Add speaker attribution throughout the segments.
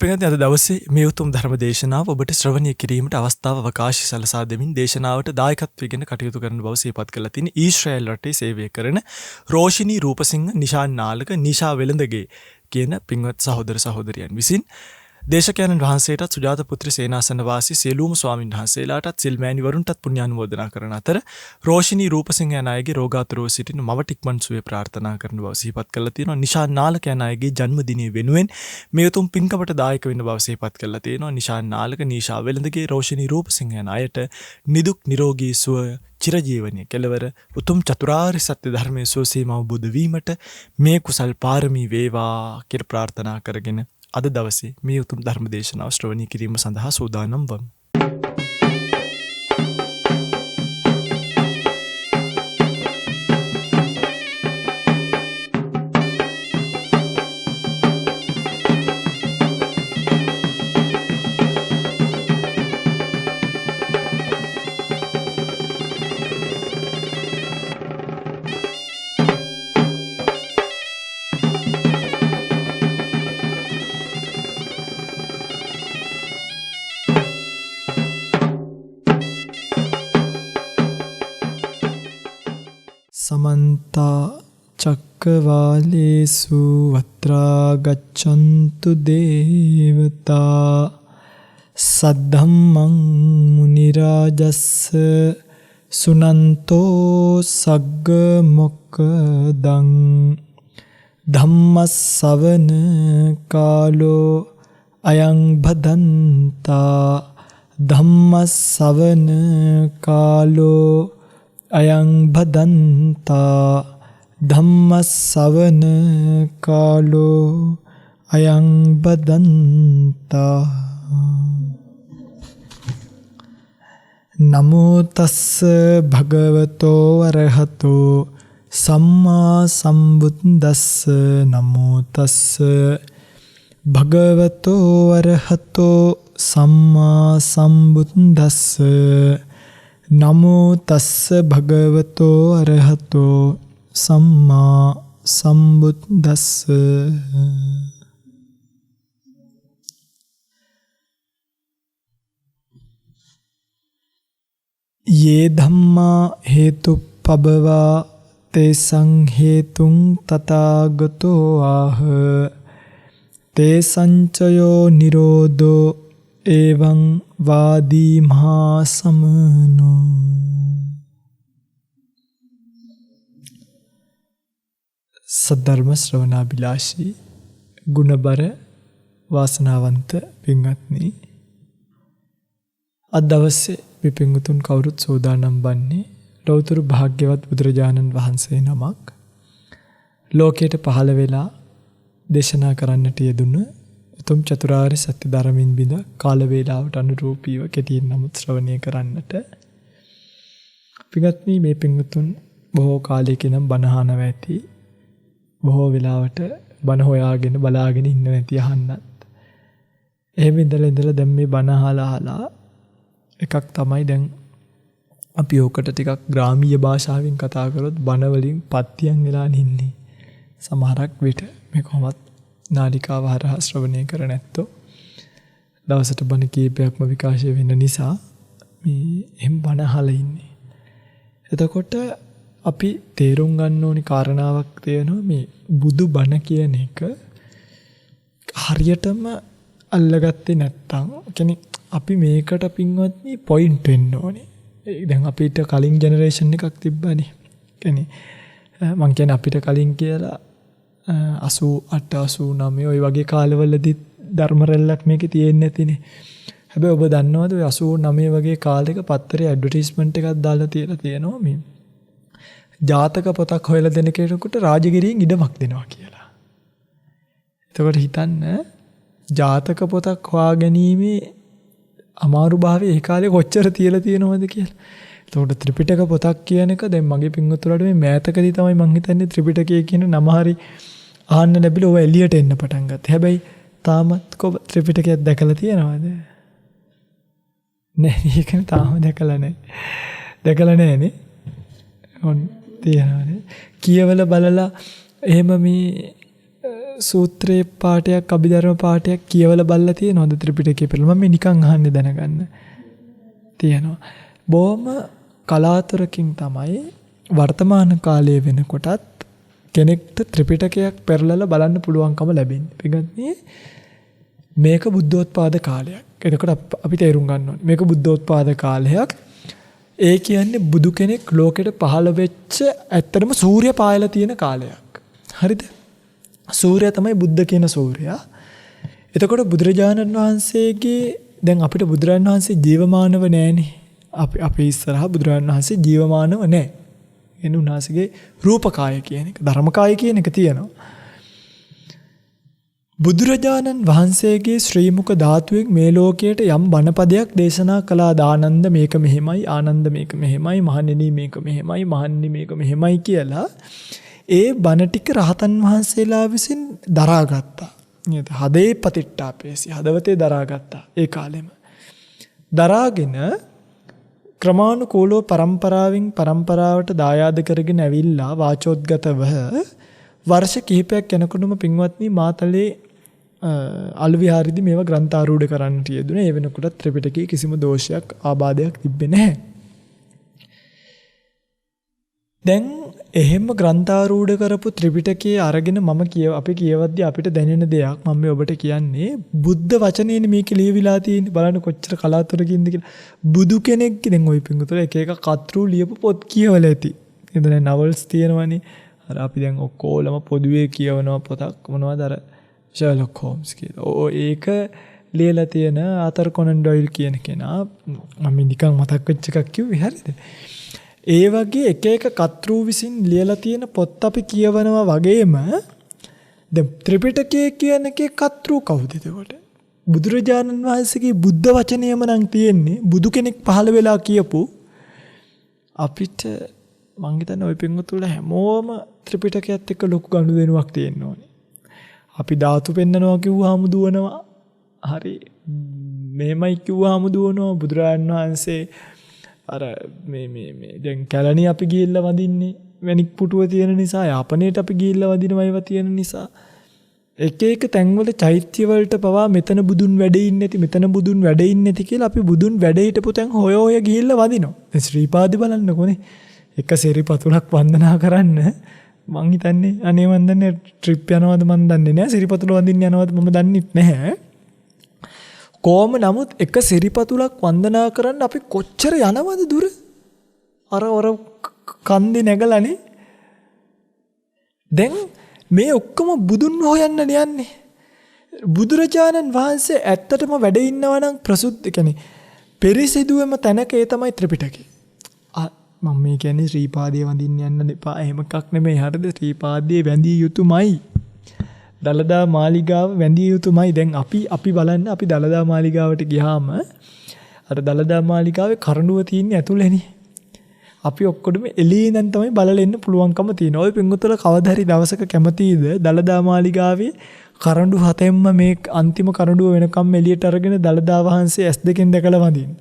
Speaker 1: පින්වත්නි අද දවසේ මේ උතුම් ධර්ම දේශනාව ඔබට ශ්‍රවණය කිරීමට අවස්ථාව අවකාශය සලසා දෙමින් දේශනාවට දායකත්වයෙන් කටයුතු කරන බව සිහිපත් කරලා තියෙන ඊශ්‍රායල් රටේ සේවය කරන රෝෂිනී රූපසිංහ නිෂාන් නාලක නිෂා වෙළඳගේ කියන පින්වත් සහෝදර සහෝදරියන් විසින් දේශකයන්න් වහන්සේටත් සුජාත පුත්‍ර සේනාසන වාසී සියලුම ස්වාමින් වහන්සේලාටත් සිල්මෑණිවරුන්ටත් පුණ්‍යානුමෝදනා කරන අතර රෝෂිනී රූපසිංහ යන අයගේ රෝගාතුරව සිටින මවට ඉක්මන් සුවය ප්‍රාර්ථනා කරන බව සිහිපත් කරලා තියෙනවා. නිෂාන් නාලක යන අයගේ ජන්මදිනය වෙනුවෙන් මේ උතුම් පින්කමට දායක වෙන්න බව සිහිපත් කරලා තියෙනවා. නිෂාන් නාලක නීෂා වෙළඳගේ රෝෂිනී රූපසිංහ යන අයට නිදුක් නිරෝගී සුව චිරජීවනයේ කෙලවර උතුම් චතුරාර්ය සත්‍ය ධර්මයේ සුවසීමාව බුදු වීමට මේ කුසල් පාරමී වේවා කියලා ප්‍රාර්ථනා කරගෙන අද දවසේ මේ උතුම් ධර්ම දේශනාව ශ්‍රවණය කිරීම සඳහා සූදානම් වමු.
Speaker 2: समन्ता चक्रवालेषु अत्रा गच्छन्तु देवता सद्धम्मं मुनिराजस्स सुनन्तो सग्ग मोक्खदं धम्मස්සවන කාලෝ අයං භදන්තා ධම්මස්සවන කාලෝ අයං භදන්තා ධම්මස්සවන කාලෝ අයං භදන්තා නමෝ තස්ස භගවතෝ අරහතෝ සම්මා සම්බුද්දස්ස නමෝ තස්ස භගවතෝ අරහතෝ සම්මා සම්බුද්දස්ස නමෝ තස්ස භගවතෝ අරහතෝ සම්මා සම්බුද්දස්ස යේ ධම්මා හේතුප්පබවා තේසං හේතුං තථාගතෝ ආහ තේසංචයෝ නිරෝධෝ එවං වාදී මහා සමනෝ. සද්ධර්ම ශ්‍රවණාභිලාෂී ගුණබර වාසනාවන්ත පින්වත්නි, අද දවසේ මේ පින්වතුන් කවුරුත් සෝදානම් වන්නේ ලෞතර භාග්‍යවත් බුදුරජාණන් වහන්සේ නමක් ලෝකයට පහළ වෙලා දේශනා කරන්නට යෙදුන උතුම් චතුරාර්ය සත්‍ය ධර්මින් බිඳ කාල වේලාවට අනුරූපීව කෙටියෙන් නමුත් ශ්‍රවණය කරන්නට. පින්වත්නි, මේ පින්වතුන් බොහෝ කාලයක ඉඳන් බණ අහනවා ඇති. බොහෝ වෙලාවට බණ හොයාගෙන බලාගෙන ඉන්නවා ඇති අහන්නත්. එහෙම ඉඳලා දැන් මේ බණ අහලා එකක් තමයි දැන් අපි ඕකට ටිකක් ග්‍රාමීය භාෂාවෙන් කතා කරොත් බණ වලින් පත්‍යයන් වෙලා ඉන්නේ. සමහරක් විට මේ කොහොමත් නාලිකාව හරහා ශ්‍රවණය කර නැත්තෝ දවසට බණ කීපයක්ම විකාශය වෙන නිසා මේ එහෙම බණ අහලා ඉන්නේ. එතකොට අපි තේරුම් ගන්න ඕනි කාරණාවක් තියෙනවා, මේ බුදු බණ කියන එක හරියටම අල්ලගත්තේ නැත්තම් කියන්නේ අපි මේකට පින්වත්නි පොයින්ට් වෙන්න ඕනේ. දැන් අපිට කලින් ජෙනරේෂන් එකක් තිබ්බනේ. කියන්නේ මං කියන්නේ අපිට කලින් කියලා 88 89 ওই වගේ කාලවලදී ධර්ම රැල්ලක් මේකේ තියෙන්නේ නැතිනේ. හැබැයි ඔබ දන්නවද ඔය 89 වගේ කාලෙක පත්තරේ ඇඩ්වර්ටයිස්මන්ට් එකක් දාලා තියෙනවා මේ ජාතක පොතක් හොයලා දෙන කෙනෙකුට රාජගිරියෙන් ඉඩමක් දෙනවා කියලා. එතකොට හිතන්න ජාතක පොතක් හොයාගැනීමේ අමාරුභාවය ඒ කාලේ කොච්චර තියලා තියෙනවද කියලා. එතකොට ත්‍රිපිටක පොතක් කියන එක දැන් මගේ පින්වතුන්ට මේ මෑතකදී තමයි මං හිතන්නේ ත්‍රිපිටකය කියන නම හරි අහන්න ලැබිලා ඔය එළියට එන්න පටන් ගත්තා. හැබැයි තාමත් ත්‍රිපිටකයක් දැකලා තියෙනවද? නෑ, ඒක තාම දැකලා නෑ. දැකලා නෑනේ. ඔන්න තියනවානේ. කියවල බලලා එහෙම මේ සූත්‍රයේ පාඩයක් අභිධර්ම පාඩයක් කියවලා බලලා තියෙනවද ත්‍රිපිටකය පිළිබඳව? මම නිකන් අහන්නේ දැනගන්න. තියෙනවා. බොහොම කලාතුරකින් තමයි වර්තමාන කාලයේ වෙනකොටත් කෙනෙක්ට ත්‍රිපිටකයක් පෙරලලා බලන්න පුළුවන්කම ලැබෙන්නේ. පිටගන්නේ මේක බුද්ධෝත්පාද කාලයක්. එතකොට අපි තේරුම් ගන්න ඕනේ. මේක බුද්ධෝත්පාද කාලයක්. ඒ කියන්නේ බුදු කෙනෙක් ලෝකෙට පහළ වෙච්ච ඇත්තටම සූර්ය පායලා තියෙන කාලයක්. හරිද? සූර්යයා තමයි බුද්ධ කියන සූර්යයා. එතකොට බුදුරජාණන් වහන්සේගේ දැන් අපිට බුදුරජාණන් වහන්සේ ජීවමානව නැහැනේ. අපි ඉස්සරහා බුදුරජාණන් වහන්සේ ජීවමානව නැහැ. එන උන්වහන්සේගේ රූපකාය කියන එක, ධර්මකාය කියන එක තියෙනවා. බුදුරජාණන් වහන්සේගේ ශ්‍රී මුඛ ධාතුවෙන් මේ ලෝකයට යම් බණපදයක් දේශනා කළා. ආනන්ද මේක මෙහෙමයි, ආනන්ද මේක මෙහෙමයි, මහණෙනි මේක මෙහෙමයි, මහණෙනි මේක මෙහෙමයි කියලා ඒ බණ ටික රහතන් වහන්සේලා විසින් දරාගත්තා. නේද? හදේ පතිට්ඨාපේසි, හදවතේ දරාගත්තා ඒ කාලෙම. දරාගෙන ක්‍රමානුකූලව පරම්පරාවෙන් පරම්පරාවට දායාද කරගෙන ඇවිල්ලා වාචෝද්ගතව වර්ෂ කිහිපයක් යනකොටම පින්වත්නි මාතලේ අලු විහාරෙදි මේවා ග්‍රන්ථාරූඪ කරන්නට යෙදුණා. ඒ වෙනකොට ත්‍රිපිටකයේ කිසිම දෝෂයක් ආබාධයක් තිබ්බේ නැහැ. දැන් එහෙම ග්‍රන්ථාරූඪ කරපු ත්‍රිපිටකයේ අරගෙන අපි කියවද්දී අපිට දැනෙන දෙයක් මම මේ ඔබට කියන්නේ බුද්ධ වචනේනේ මේක ලියවිලා තියෙන්නේ. බලන්න කොච්චර කලාතුරකින්ද කියලා. බුදු කෙනෙක් දැන් ওই පිංගුතල එක එක කතරු ලියපු පොත් කියවලා ඇති. එතන නවල්ස් තියෙනවනේ. අර අපි දැන් ඔක්කොලම පොදුවේ කියවනවා පොතක් මොනවද අර ෂර්ලොක් හෝම්ස් කියලා. ඒක ලියලා තියෙන ආතර් කොනන් ඩොයිල් කියන කෙනා මම නිකන් මතක් වෙච්ච එකක් කිව්වේ හරියද? ඒ වගේ එක එක කතෘ විසින් ලියලා තියෙන පොත් අපි කියවනවා වගේම දැන් ත්‍රිපිටකය කියන එකේ කතෘ කවුද එතකොට? බුදුරජාණන් වහන්සේගේ බුද්ධ වචනයම නම් තියෙන්නේ බුදු කෙනෙක් පහළ වෙලා කියපු. අපිට මං හිතන්නේ ওই පින්වතුන්ලා හැමෝම ත්‍රිපිටකයත් එක්ක ලොකු ගනුදෙනුවක් තියෙන්න ඕනේ. අපි ධාතු පෙන්නනවා කිව්වහම දුවනවා. හරි මේමයි කිව්වහම දුවනවා. බුදුරජාණන් වහන්සේ අර මේ දැන් කැලණි අපි ගිහිල්ලා වදින්නේ වැනික් පුටුව තියෙන නිසා, යාපනයේට අපි ගිහිල්ලා වදිනවා ඒවා තියෙන නිසා. එක එක තැන්වල චෛත්‍ය වලට පවා මෙතන බුදුන් වැඩ ඉන්නේ නැති, මෙතන බුදුන් වැඩ ඉන්නේ නැති කියලා අපි බුදුන් වැඩ හිටපු තැන් හොය ගිහිල්ලා වදිනවා. දැන් ශ්‍රීපාදි බලන්නකොනේ. එක සිරිපතුලක් වන්දනා කරන්න මං හිතන්නේ අනේ මන් දන්නේ ට්‍රිප් යනවද මන් දන්නේ නැහැ. සිරිපතුල වඳින්න යනවද මම දන්නේ නැහැ. කොහොම නමුත් එක සිරිපතුලක් වන්දනා කරන්න අපි කොච්චර යනවද දුර? අර කන්දේ නැගලානේ. දැන් මේ ඔක්කොම බුදුන් හොයන්න යන්නේ. බුදුරජාණන් වහන්සේ ඇත්තටම වැඩ ඉන්නවා නම් ප්‍රසුද්ධ කියන්නේ පෙරිසිදුවම තැනක ඒ තමයි ත්‍රිපිටකය. මම මේ කියන්නේ ශ්‍රීපාදයේ වඳින්න යන්න එපා. එහෙම එකක් නෙමෙයි. හරිද? ශ්‍රීපාදයේ වැඳිය යුතුමයි. දලදා මාලිගාව වැඳිය යුතුමයි. දැන් අපි බලන්න අපි දලදා මාලිගාවට ගියාම අර දලදා මාලිගාවේ කරඬුව තියෙන්නේ ඇතුළේනේ. අපි ඔක්කොම එළියේ ඉඳන් තමයි බලලා එන්න පුළුවන්කම තියෙනවා. ඔය පින්වතුන්ලා කවදා හරි දවසක කැමතිද දලදා මාලිගාවේ කරඬු හතෙන්ම මේ අන්තිම කරඬුව වෙනකම් එළියට අරගෙන දලදා වහන්සේ S2 දැකලා වඳින්න?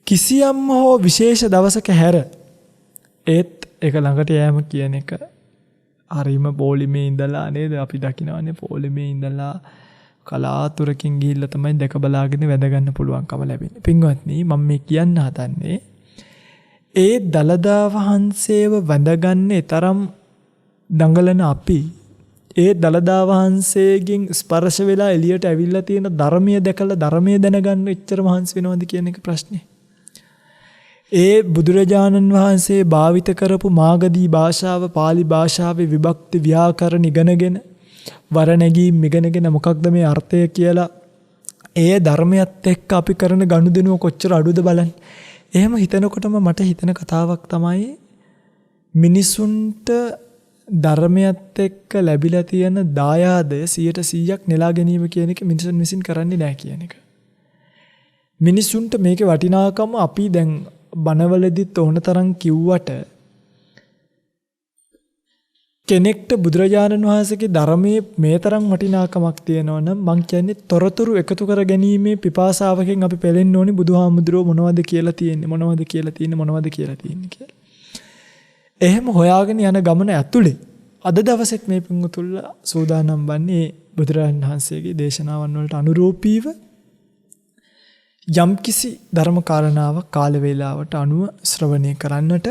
Speaker 2: කිසියම් හෝ විශේෂ දවසක හැර ඒත් ඒක ළඟට යෑම කියන එක හරිම පොලිමේ ඉඳලා නේද අපි දකිනවනේ. පොලිමේ ඉඳලා කලාතුරකින් ගිහිල්ලා තමයි දැක බලාගෙන වැඳ ගන්න පුළුවන්කම ලැබෙන්නේ. පින්වත්නි මම මේ කියන්න හදන්නේ ඒ දලදා වහන්සේව වැඳගන්නේ තරම් දඟලන අපි ඒ දලදා වහන්සේගෙන් ස්පර්ශ වෙලා එළියට ඇවිල්ලා තියෙන ධර්මයේ දැකලා ධර්මයේ දැනගන්න එච්චර මහන්සි වෙනවද කියන එක ප්‍රශ්නේ. ඒ බුදුරජාණන් වහන්සේ භාවිත කරපු මාගදී භාෂාව පාලි භාෂාවේ විභක්ති ව්‍යාකරණ ඉගෙනගෙන වරණැගීම් ඉගෙනගෙන මොකක්ද මේ අර්ථය කියලා ඒ ධර්මයත් එක්ක අපි කරන ගනුදෙනුව කොච්චර අඩුද බලන්න. එහෙම හිතනකොටම මට හිතෙන කතාවක් තමයි මිනිසුන්ට ධර්මයත් එක්ක ලැබිලා තියෙන දායාදය 100% නෙලා ගැනීම කියන එක මිනිසුන් විසින් කරන්නේ නැහැ කියන එක. මිනිසුන්ට මේකේ වටිනාකම අපි දැන් බණවලදීත් ඕන තරම් කිව්වට කෙනෙක්ට බුදුරජාණන් වහන්සේගේ ධර්මයේ මේ තරම් වටිනාකමක් තියෙනවා නම් මං කියන්නේ තොරතුරු එකතු කර ගැනීමේ පිපාසාවකින් අපි පෙළෙන්න ඕනේ බුදුහාමුදුරුවෝ මොනවද කියලා තියෙන්නේ කියලා. එහෙම හොයාගෙන යන ගමන ඇතුලේ අද දවසෙත් මේ පින්වතුන්ලා සූදානම් වන්නේ බුදුරජාණන් වහන්සේගේ දේශනාවන් වලට අනුරූපීව යම්කිසි ධර්ම කාරණාවක් කාල වේලාවට අනුව ශ්‍රවණය කරන්නට.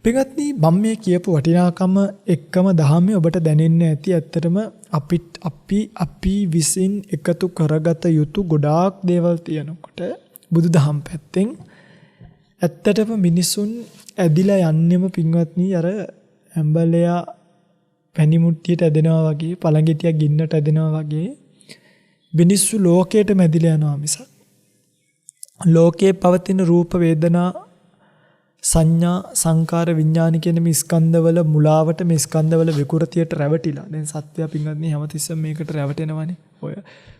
Speaker 2: පින්වත්නි මම මේ කියපු වටිනාකම එක්කම දහමේ ඔබට දැනෙන්න ඇති ඇත්තටම අපි විසින් එකතු කරගත යුතු ගොඩාක් දේවල් තියෙනකොට බුදුදහම් පැත්තෙන් ඇත්තටම මිනිසුන් ඇදිලා යන්නෙම පින්වත්නි අර ඇඹලයා පැණිමුට්ටියට ඇදෙනවා වගේ පළඟිටියක් ගින්නට ඇදෙනවා වගේ මිනිස්සු ලෝකයට මැදිලා යනවා මිසක් ලෝකයේ පවතින රූප වේදනා සංඥා සංකාර විඥාන කියන මේ ස්කන්ධවල මුලාවට මේ ස්කන්ධවල විකෘතියට රැවටිලා දැන් සත්‍ය පින්වත්නි හැමතිස්සෙම මේකට රැවටෙනවනේ ඔය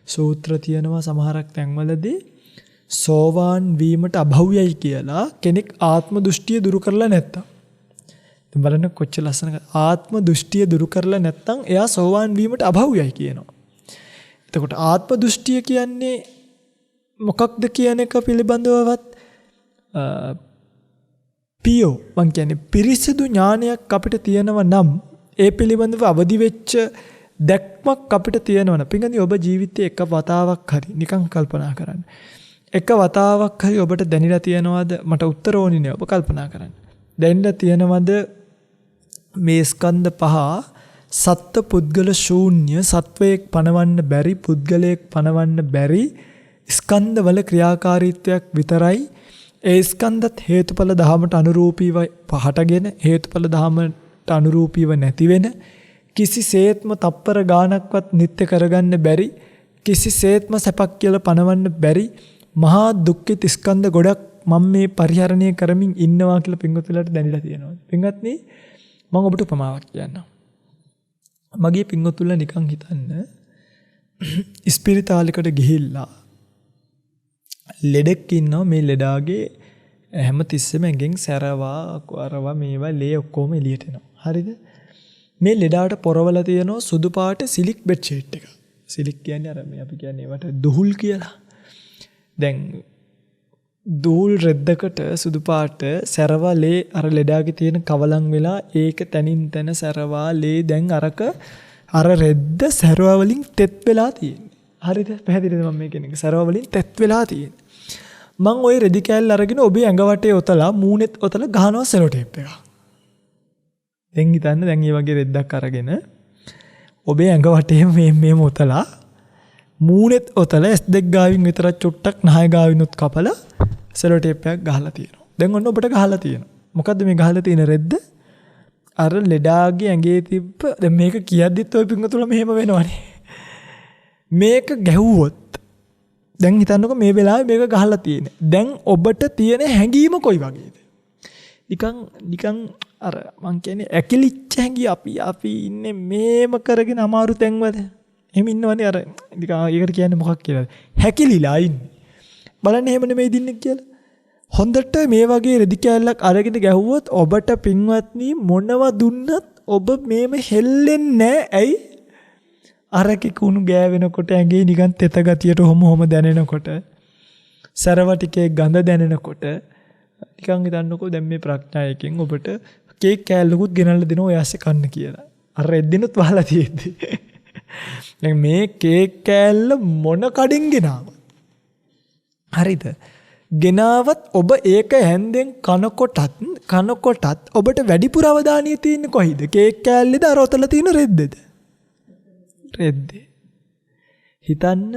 Speaker 2: සූත්‍ර තියෙනවා සමහරක් තැන්වලදී සෝවාන් වීමට අභව්‍යයි කියලා කෙනෙක් ආත්ම දෘෂ්ටිය දුරු කරලා නැත්තම් දැන් බලන්න කොච්චර ලස්සන ආත්ම දෘෂ්ටිය දුරු කරලා නැත්තම් එයා සෝවාන් වීමට අභව්‍යයි කියනවා. එතකොට ආත්ම දෘෂ්ටිය කියන්නේ මොකක්ද කියන එක පිළිබඳවවත් පියෝ මං කියන්නේ පිරිසිදු ඥානයක් අපිට තියෙනවා නම් ඒ පිළිබඳව අවදි වෙච්ච දැක්මක් අපිට තියෙනවා නම් පින්ගනි ඔබ ජීවිතේ එක වතාවක් හරි නිකන් කල්පනා කරන්න. එක වතාවක් හරි ඔබට දැනিলা තියෙනවද මට උත්තර ඕනේ නෑ ඔබ කල්පනා කරන්න. දැනিলা තියෙනවද මේ ස්කන්ධ පහ සත්ත්ව පුද්ගල ශූන්‍ය සත්වයක් පනවන්න බැරි පුද්ගලයෙක් පනවන්න බැරි ස්කන්ධවල ක්‍රියාකාරීත්වයක් විතරයි. ඒ ස්කන්ධත් හේතුඵල ධහමට අනුරූපීව පහටගෙන හේතුඵල ධහමට අනුරූපීව නැති වෙන කිසිසේත්ම තප්පර ගානක්වත් නිත්‍ය කරගන්න බැරි කිසිසේත්ම සැපක් කියලා පනවන්න බැරි මහා දුක්ඛිත ස්කන්ධ ගොඩක් මම මේ පරිහරණය කරමින් ඉන්නවා කියලා පින්වතුන්ලාට දැනিলা තියෙනවා. පින්වත්නි මම ඔබට උපමාවක් කියන්නම්. මගේ පින්වතුන්ලා නිකන් හිතන්න ස්පිරිතාලයකට ගිහිල්ලා ලෙඩෙක් ඉන්නවා මේ ලෙඩාගේ හැම තිස්සෙම ඇඟෙන් සැරවා අරවා මේවා ලේ ඔක්කොම එළියට එනවා. හරිද? මේ ලෙඩාට පොරවල තියෙනවා සුදු පාට සිලික් බෙඩ් ෂීට් එක. සිලික් කියන්නේ අර මේ අපි කියන්නේ ඒවට දුහුල් කියලා. දැන් දුහුල් රෙද්දකට සුදු පාට සැරවා ලේ අර ලෙඩාගේ තියෙන කවලම් වෙලා ඒක තනින් තන සැරවා ලේ දැන් අර රෙද්ද සැරවා වලින් තෙත් වෙලා තියෙන්නේ. හරිද? පැහැදිලිද මම මේ කියන්නේ? සැරවා වලින් තෙත් වෙලා තියෙන්නේ. මං ওই රෙදි කෑල්ල අරගෙන ඔබේ ඇඟ වටේ ඔතලා මූණෙත් ඔතලා ගහනවා සෙලෝ ටේප් එක. දැන් හිතන්න දැන් මේ වගේ රෙද්දක් අරගෙන ඔබේ ඇඟ වටේ මේ ඔතලා මූණෙත් ඔතලා S2 ගාවින් විතරක් චුට්ටක් නහය ගාවිනුත් කපලා සෙලෝ ටේප් එකක් ගහලා තියෙනවා. දැන් ඔන්න ඔබට ගහලා තියෙනවා. මොකද්ද මේ ගහලා තියෙන රෙද්ද? අර ලෙඩාගේ ඇඟේ තිබ්බ දැන් මේක කියද්දිත් ඔය පිංගුතුල මෙහෙම වෙනවනේ. මේක ගැහුවොත් දැන් හිතන්නකෝ මේ වෙලාවේ මේක ගහලා තියෙන්නේ. දැන් ඔබට තියෙන හැඟීම කොයි වගේද? නිකන් අර මං කියන්නේ ඇකිලිච්ච හැඟි අපි ඉන්නේ මේම කරගෙන අමාරු තැන්වල. එහෙම ඉන්නවනේ අර නිකන් ඒකට කියන්නේ මොකක් කියලාද? හැකිලිලා ඉන්නේ. බලන්න එහෙම නෙමෙයි දින්නේ කියලා. හොඳට මේ වගේ රෙදි කෑල්ලක් අරගෙන ගැහුවොත් ඔබට පින්වත්නි මොනව දුන්නත් ඔබ මේම හෙල්ලෙන්නේ නැහැ. ඇයි? අරකේ කුණු ගෑවෙනකොට ඇඟේ නිකන් තෙත ගතියට හොම දැනෙනකොට සරව ටිකේ ගඳ දැනෙනකොට නිකන් හිතන්නකෝ දැන් මේ ප්‍රඥායකින් ඔබට කේක් කෑල්ලකුත් ගෙනල්ලා දෙනවා ඔය ඇස්සේ කන්න කියලා. අර රෙද්දිනුත් වහලා තියෙද්දි. දැන් මේ කේක් කෑල්ල මොන කඩින් ගෙනාවද? හරිද? ගෙනාවත් ඔබ ඒක හැන්දෙන් කනකොටත් ඔබට වැඩිපුර අවධානය තියෙන්නේ කොයිද? කේක් කෑල්ලේද අර ඔතල තියෙන රෙද්දේද? රෙද්දේ. හිතන්න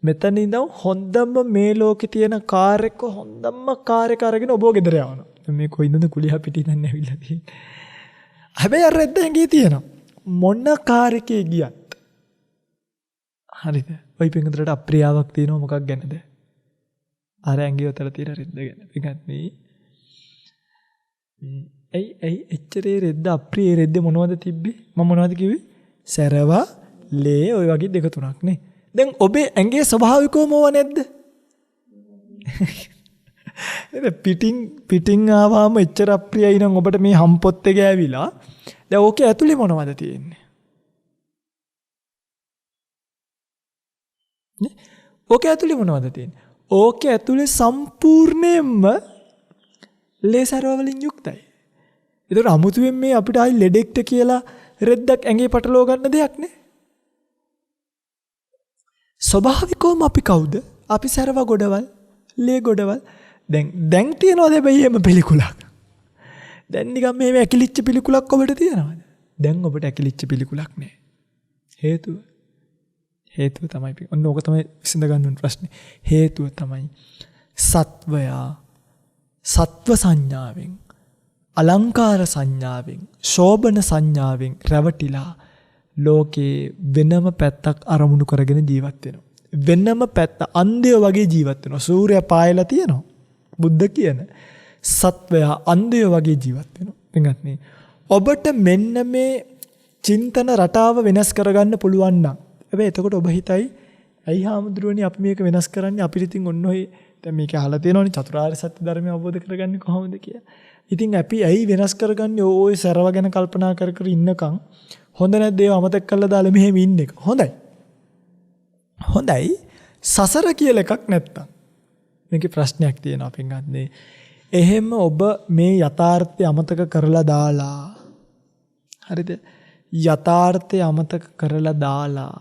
Speaker 2: මෙතන ඉඳන් හොඳම මේ ලෝකේ තියෙන කාර් එක හොඳම කාර් එක අරගෙන ඔබව ගෙදර යවනවා. මේ කොයින්ද කුලියා පිටින් ඉඳන් ඇවිල්ලා තියෙන්නේ. හැබැයි අර රෙද්ද ඇඟේ තියෙනවා. මොන කාර් එකේ ගියත්. හරිද? ඔය පිටුතරට අප්‍රියාවක් තියෙනවා මොකක් ගැනද? අර ඇඟේ උතල තියෙන රෙද්ද ගැන. පිටත් මේ ඇයි එච්චරේ රෙද්ද අප්‍රිය රෙද්ද මොනවද තිබ්බේ? මම මොනවද කිව්වේ? සැරවා ලේ ඔය වගේ දෙක තුනක් නේ. දැන් ඔබේ ඇඟේ ස්වභාවිකවම ඕව නැද්ද? නේද? පිටින් ආවම එච්චර අප්‍රියයි නම් ඔබට මේ හම්පොත් එක ඇවිලා දැන් ඕකේ ඇතුලේ මොනවද තියෙන්නේ? නේ? ඕකේ ඇතුලේ මොනවද තියෙන්නේ? ඕකේ ඇතුලේ සම්පූර්ණයෙන්ම ලේ සැරව වලින් යුක්තයි. ඒතර අමුතුවෙන් මේ අපිට ආයි ලෙඩෙක්ට කියලා රෙද්දක් ඇඟේ පටලව ගන්න දෙයක් නේ. ස්වභාවිකවම අපි කවුද? අපි සරව ගොඩවල්, ලේ ගොඩවල්. දැන් තියනවාද හැබැයි එහෙම පිළිකුලක්? දැන් නිකන් මේ ඇකිලිච්ච පිළිකුලක් ඔබට තියනවාද? දැන් ඔබට ඇකිලිච්ච පිළිකුලක් නෑ. හේතුව තමයි ඔන්න ඕක තමයි විසඳ ගන්න ඕන ප්‍රශ්නේ. හේතුව තමයි සත්වයා සත්ව සංඥාවෙන්, අලංකාර සංඥාවෙන්, ශෝභන සංඥාවෙන් රැවටිලා ලෝකේ වෙනම පැත්තක් අරමුණු කරගෙන ජීවත් වෙනවා. වෙනම පැත්ත අන්ධය වගේ ජීවත් වෙනවා. සූර්යයා පායලා තියෙනවා. බුද්ධ කියන සත්වයා අන්ධය වගේ ජීවත් වෙනවා. පින්වත්නි, ඔබට මෙන්න මේ චින්තන රටාව වෙනස් කරගන්න පුළුවන් නම්, හැබැයි එතකොට ඔබ හිතයි ඇයි හාමුදුරුවනේ අපි මේක වෙනස් කරන්නේ? අපිට ඉතින් ඔන්න ඔය දැන් මේක අහලා තියෙනවනේ චතුරාර්ය සත්‍ය ධර්මය අවබෝධ කරගන්නේ කොහොමද කියලා. ඉතින් අපි ඇයි වෙනස් කරගන්නේ? ওই සරව ගැන කල්පනා කර කර ඉන්නකම් හොඳ නැද්ද? ඒව අමතක කරලා දාලා මෙහෙම ඉන්න එක. හොඳයි. සසර කියලා එකක් නැත්තම් මේකේ ප්‍රශ්නයක් තියෙනවා පින්වත්නි. එහෙම ඔබ මේ යථාර්ථය අමතක කරලා දාලා, හරිද? යථාර්ථය අමතක කරලා දාලා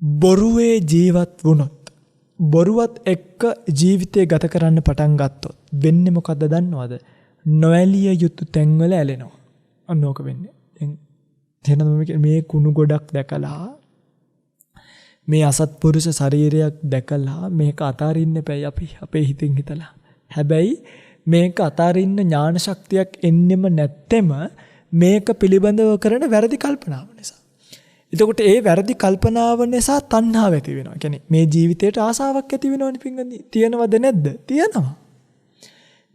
Speaker 2: බොරුවේ ජීවත් වුණොත්, බොරුවත් එක්ක ජීවිතය ගත කරන්න පටන් ගත්තොත් වෙන්නේ මොකද්ද දන්නවද? නොඇලිය යුතු තැන්වල ඇලෙනවා. අන්න ඕක වෙන්නේ. දැන් මේ කුණු ගොඩක් දැකලා, මේ අසත්පුරුෂ ශරීරයක් දැකලා මේක අතාරින්න එපැයි අපි අපේ හිතින් හිතලා. හැබැයි මේක අතාරින්න ඥාන ශක්තියක් එන්නෙම නැත්තෙම මේක පිළිබඳව කරන වැරදි කල්පනාව නිසා. එතකොට ඒ වැරදි කල්පනාව නිසා තණ්හාව ඇති වෙනවා. කියන්නේ මේ ජීවිතේට ආසාවක් ඇති වෙනවනේ පින්වත්නි. තියෙනවද නැද්ද? තියෙනවා.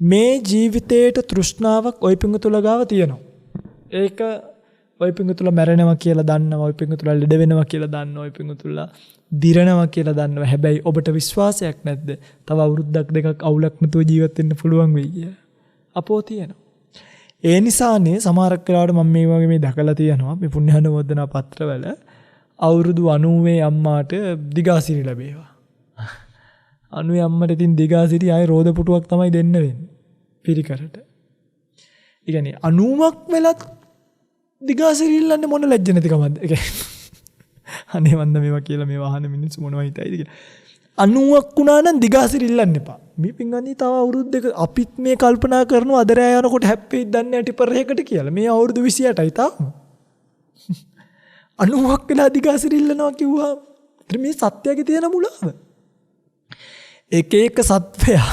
Speaker 2: මේ ජීවිතේට තෘෂ්ණාවක් ওই පිංගුතුල ගාව තියෙනවා. ඒක ওই පිංගුතුල මැරෙනවා කියලා දන්නවා, ওই පිංගුතුල ලෙඩ වෙනවා කියලා දන්නවා, ওই පිංගුතුල දිරනවා කියලා දන්නවා. හැබැයි ඔබට විශ්වාසයක් නැද්ද? තව අවුරුද්දක් දෙකක් අවුලක් නැතුව ජීවත් වෙන්න පුළුවන් වෙයි කියලා. අපෝ තියෙනවා. ඒ නිසානේ සමහරක් වෙලාවට මම මේ වගේ මේ දැකලා තියෙනවා මේ පුණ්‍යානුමෝදනා පත්‍රවල අවුරුදු 90 අම්මාට දිගාසිරි ලැබේවා. 90 අම්මට ඉතින් දිගාසිරි ආයේ රෝද පුටුවක් තමයි දෙන්න වෙන්නේ පිරිකරට. ඒ කියන්නේ 90ක් වෙලත් දිගාසිරි ඉල්ලන්නේ මොන ලැජ්ජ නැති කමක්ද? ඒ කියන්නේ අනේ වන්ද මේවා කියලා මේවා අහන මිනිස්සු මොනවයි හිතයිද කියලා. 90ක් වුණා නම් දිගාසිරි ඉල්ලන්න එපා. මේ පින්ගන්නේ තව අවුරුදු දෙක අපිත් මේ කල්පනා කරනවා අද රෑ යනකොට හැප්පෙයිද දන්නේ නැහැ ටිපරයකට කියලා. මේ අවුරුදු 28යි තාම. 90ක් වෙලා දිගාසිරි ඉල්ලනවා කිව්වා. මේ සත්‍යයේ තියෙන මුලාව. එක එක සත්වයා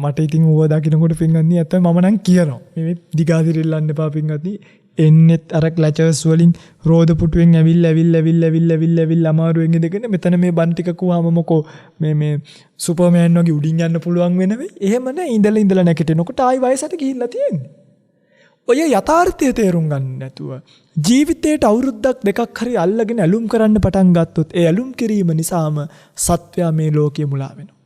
Speaker 2: මට ඉතින් ඌව දකින්නකොට පින්ගන්නේ ඇත්තම මම නම් කියනවා. මේ දිගාසිරි ඉල්ලන්න එපා පින්ගන්නේ. එන්නෙත් අර ක්ලචර්ස් වලින් රෝද පුටුවෙන් ඇවිල්ලා අමාරුවෙන් ඉඳගෙන මෙතන මේ බන් ටික කුවාම මොකෝ මේ සුපර්මෑන් වගේ උඩින් යන්න පුළුවන් වෙන වෙයි. එහෙම නෑ ඉඳලා නැගිටිනකොට ආයි වයසට ගිහිල්ලා තියෙන්නේ. ඔය යථාර්ථය තේරුම් ගන්න නැතුව ජීවිතේට අවුරුද්දක් දෙකක් හරි අල්ලගෙන ඇලුම් කරන්න පටන් ගත්තොත් ඒ ඇලුම් කිරීම නිසාම සත්වයා මේ ලෝකෙ මුලා වෙනවා.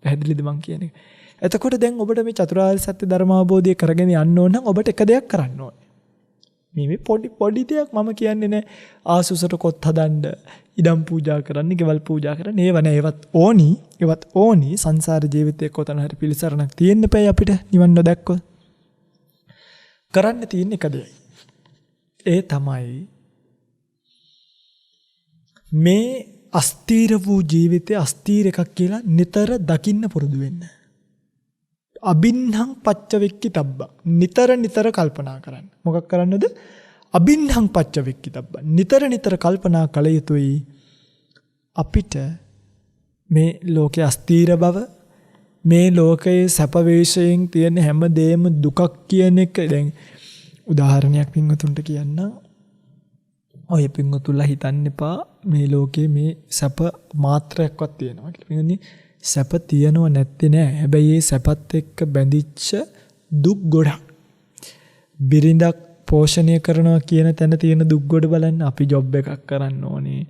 Speaker 2: පැහැදිලිද මං කියන්නේ? එතකොට දැන් ඔබට මේ චතුරාර්ය සත්‍ය ධර්මාවබෝධය කරගෙන යන්න ඕන නම් ඔබට එක දෙයක් කරන්න ඕනේ. මේ පොඩි දෙයක් මම කියන්නේ නෑ ආසුසට කොත් හදන්න, ඉඩම් පූජා කරන්න, ගෙවල් පූජා කරන්න. ඒව නෑ. ඒවත් ඕනි සංසාර ජීවිතේ කොතන හරි පිළිසරණක් තියෙන්න බෑ අපිට නිවන් නොදැක්කොත්. කරන්න තියෙන එක දෙයයි. ඒ තමයි මේ අස්තීර වූ ජීවිතේ අස්තීර එකක් කියලා නිතර දකින්න පුරුදු වෙන්න. අබින්හං පච්චවෙක්කිතබ්බ. නිතර කල්පනා කරන්න. මොකක් කරන්නද? අබින්හං පච්චවෙක්කිතබ්බ. නිතර කල්පනා කළ යුතුයි. අපිට මේ ලෝකයේ අස්තීර බව, මේ ලෝකයේ සැප වේශයෙන් තියෙන හැම දෙයක්ම දුකක් කියන එක දැන් උදාහරණයක් පින්වතුන්ට කියන්න. ඔය පින්වතුන්ලා හිතන්න එපා මේ ලෝකයේ මේ සැප මාත්‍රයක්වත් තියෙනවා කියලා. සැප තියනව නැත්තේ නෑ. හැබැයි ඒ සැපත් එක්ක බැඳිච්ච දුක් ගොඩක්. බිරිඳක් පෝෂණය කරනවා කියන තැන තියෙන දුක් ගොඩ බලන්න. අපි ජොබ් එකක් කරන්න ඕනේ.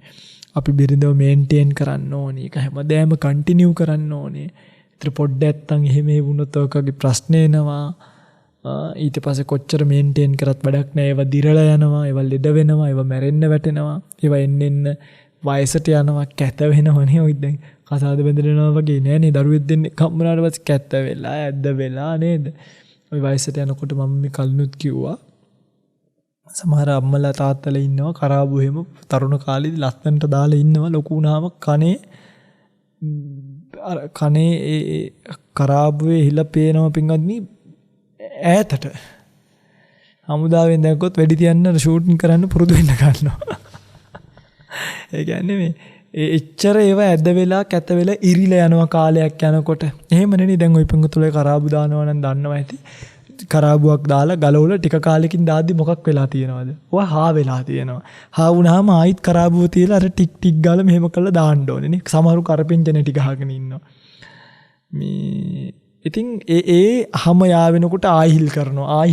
Speaker 2: අපි බිරිඳව මේන්ටේන් කරන්න ඕනේ. ඒක හැමදාම කන්ටිනියු කරන්න ඕනේ. ඒතර පොඩ්ඩක් නැත්තම් එහෙම වුණොත් ඔකගේ ප්‍රශ්න එනවා. ඊට පස්සේ කොච්චර මේන්ටේන් කරත් වැඩක් නෑ. ඒවා දිරලා යනවා. ඒවා ලෙඩ වෙනවා. ඒවා මැරෙන්න වැටෙනවා. ඒවා එන්න වයසට යනවා කැත වෙනවනේ ඔය දැන් කසාද බැඳෙනවා වගේ නෑනේ දරුවෙක් දෙන්නේ කම්මනාට පස්සේ කැත වෙලා ඇද්ද වෙලා නේද ඔය වයසට යනකොට මම මේ කලිනුත් කිව්වා සමහර අම්මලා තාත්තලා ඉන්නවා කරාබු එහෙම තරුණ කාලේදී ලස්සනට දාලා ඉන්නවා ලොකු වුණාම කනේ ඒ කරාබුවේ හිල පේනවා පින්වත්නි ඈතට හමුදාවෙන් දැක්කොත් වෙඩි තියන්න ෂූටින් කරන්න පුරුදු වෙන්න ගන්නවා ඒ කියන්නේ මේ එච්චර ඒවා ඇද්ද වෙලා කැත වෙලා ඉරිලා යනවා කාලයක් යනකොට එහෙම නෙනේ දැන් ওই පිංගුතුලේ කරාබු දානවා නම් දන්නවා ඇති කරාබුවක් දාලා ගලවලා ටික කාලෙකින් දාද්දි මොකක් වෙලා තියෙනවද? ඔය හා වෙලා තියෙනවා. හා වුණාම ආයිත් කරාබුව තියලා අර ටික් ටික් ගාලා මෙහෙම කරලා දාන්න ඕනේ නේ. සමහරු කරපින්ජන ටික අහගෙන ඉන්නවා. මේ ඉතින් ඒ හැම යාවෙනකොට ආයිහිල් කරනවා.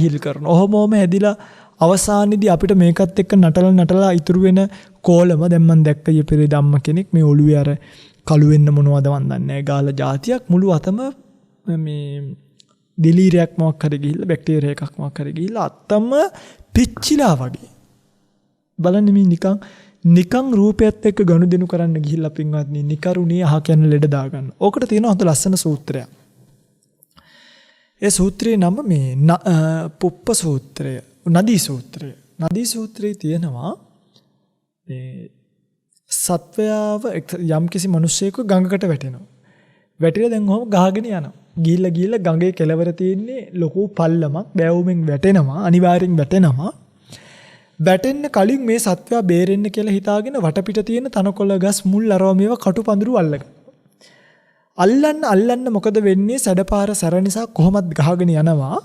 Speaker 2: ඔහොමම ඇදිලා අවසානයේදී අපිට මේකත් එක්ක නටලා ඉතුරු වෙන කෝලම දැන් මම දැක්ක ඊපෙරේ ධම්ම කෙනෙක් මේ ඔළුවේ අර කළු වෙන්න මොනවද වන් දන්නේ නැහැ. ගාලා જાතියක් මුළු අතම මේ ඩිලීරියක් මොකක් හරි ගිහිල්ලා බැක්ටීරියා එකක් මොකක් හරි ගිහිල්ලා අත්තම පිච්චිලා වගේ බලන්න මේ නිකන් රූපයත් එක්ක ගනුදෙනු කරන්න ගිහිල්ලා පින්වත්නි නිකරුණී අහ කියන ලෙඩ දාගන්න. ඕකට තියෙනවා හොඳ ලස්සන සූත්‍රයක්. ඒ සූත්‍රයේ නම මේ පුප්ප සූත්‍රය, නදී සූත්‍රය. නදී සූත්‍රයේ තියෙනවා මේ සත්වයාව යම්කිසි මිනිසෙකු ගඟකට වැටෙනවා. වැටිලා දැන් ඔහොම ගහගෙන යනවා. ගිහිල්ලා ගඟේ කෙළවර තියෙන්නේ ලොකු පල්ලමක් බෑවුමෙන් වැටෙනවා අනිවාර්යෙන් වැටෙනවා වැටෙන්න කලින් මේ සත්වයා බේරෙන්න කියලා හිතාගෙන වටපිට තියෙන තනකොළ ගස් මුල් අරව මේවා කටුපඳුරු අල්ලන්න මොකද වෙන්නේ සැඩපාර සැර නිසා කොහොමද ගහගෙන යනවා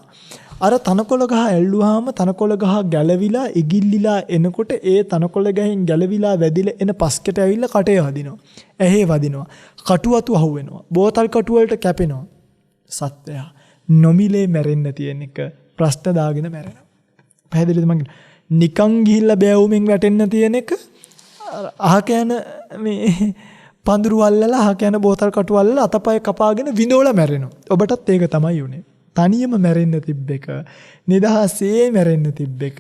Speaker 2: අර තනකොළ ගහ ඇල්ලුවාම තනකොළ ගහ ගැලවිලා ඉගිල්ලිලා එනකොට ඒ තනකොළ ගහෙන් ගැලවිලා වැදිලා එන පස්කට ඇවිල්ලා කටේ වදිනවා ඇහි වදිනවා කටුවතු අහුවෙනවා බෝතල් කටු වලට කැපෙනවා සත්‍යයා නොමිලේ මැරෙන්න තියෙන එක ප්‍රශ්න දාගෙන මැරෙනවා. පැහැදිලිද මං නිකන් ගිහිල්ලා බෑවුමෙන් වැටෙන්න තියෙන එක අහක යන මේ පඳුරු අල්ලලා අහක යන බෝතල් කටු අල්ලලා අතපය කපාගෙන විඳෝලා මැරෙනවා. ඔබටත් ඒක තමයි උනේ. තනියම මැරෙන්න තිබ්බ එක නිදහසේ මැරෙන්න තිබ්බ එක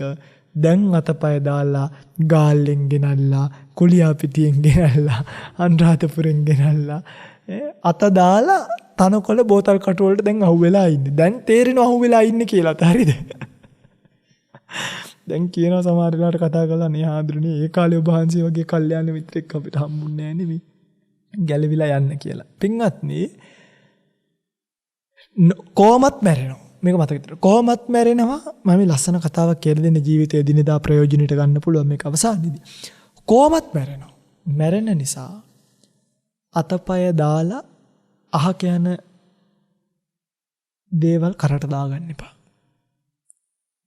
Speaker 2: දැන් අතපය දාලා ගාල්ලෙන් ගෙනල්ලා කුලියා පිටියෙන් ගෙනල්ලා අනුරාධපුරෙන් ගෙනල්ලා අත දාලා තනකොළ බෝතල් කටු වලට දැන් අහුවෙලා ඉන්නේ. දැන් තේරෙනවා අහුවෙලා ඉන්නේ කියලාත් හරිද? දැන් කියනවා සමහර වෙලාවට කතා කරලා නේ ආඳුනේ ඒ කාලේ ඔබ වහන්සේ වගේ කල්යාණ මිත්‍රෙක් අපිට හම්බුන්නේ නැහැ නෙමෙයි. ගැලවිලා යන්න කියලා. පින්වත්නි කොහොමත් මැරෙනවා. මේක මතක තියාගන්න. කොහොමත් මැරෙනවා. මම ලස්සන කතාවක් කියලා දෙන්න ජීවිතයේ දිනදා ප්‍රයෝජනෙට ගන්න පුළුවන් මේක අවසානයේදී. කොහොමත් මැරෙනවා. මැරෙන නිසා අතපය දාලා අහක යන දේවල් කරට දාගන්න එපා.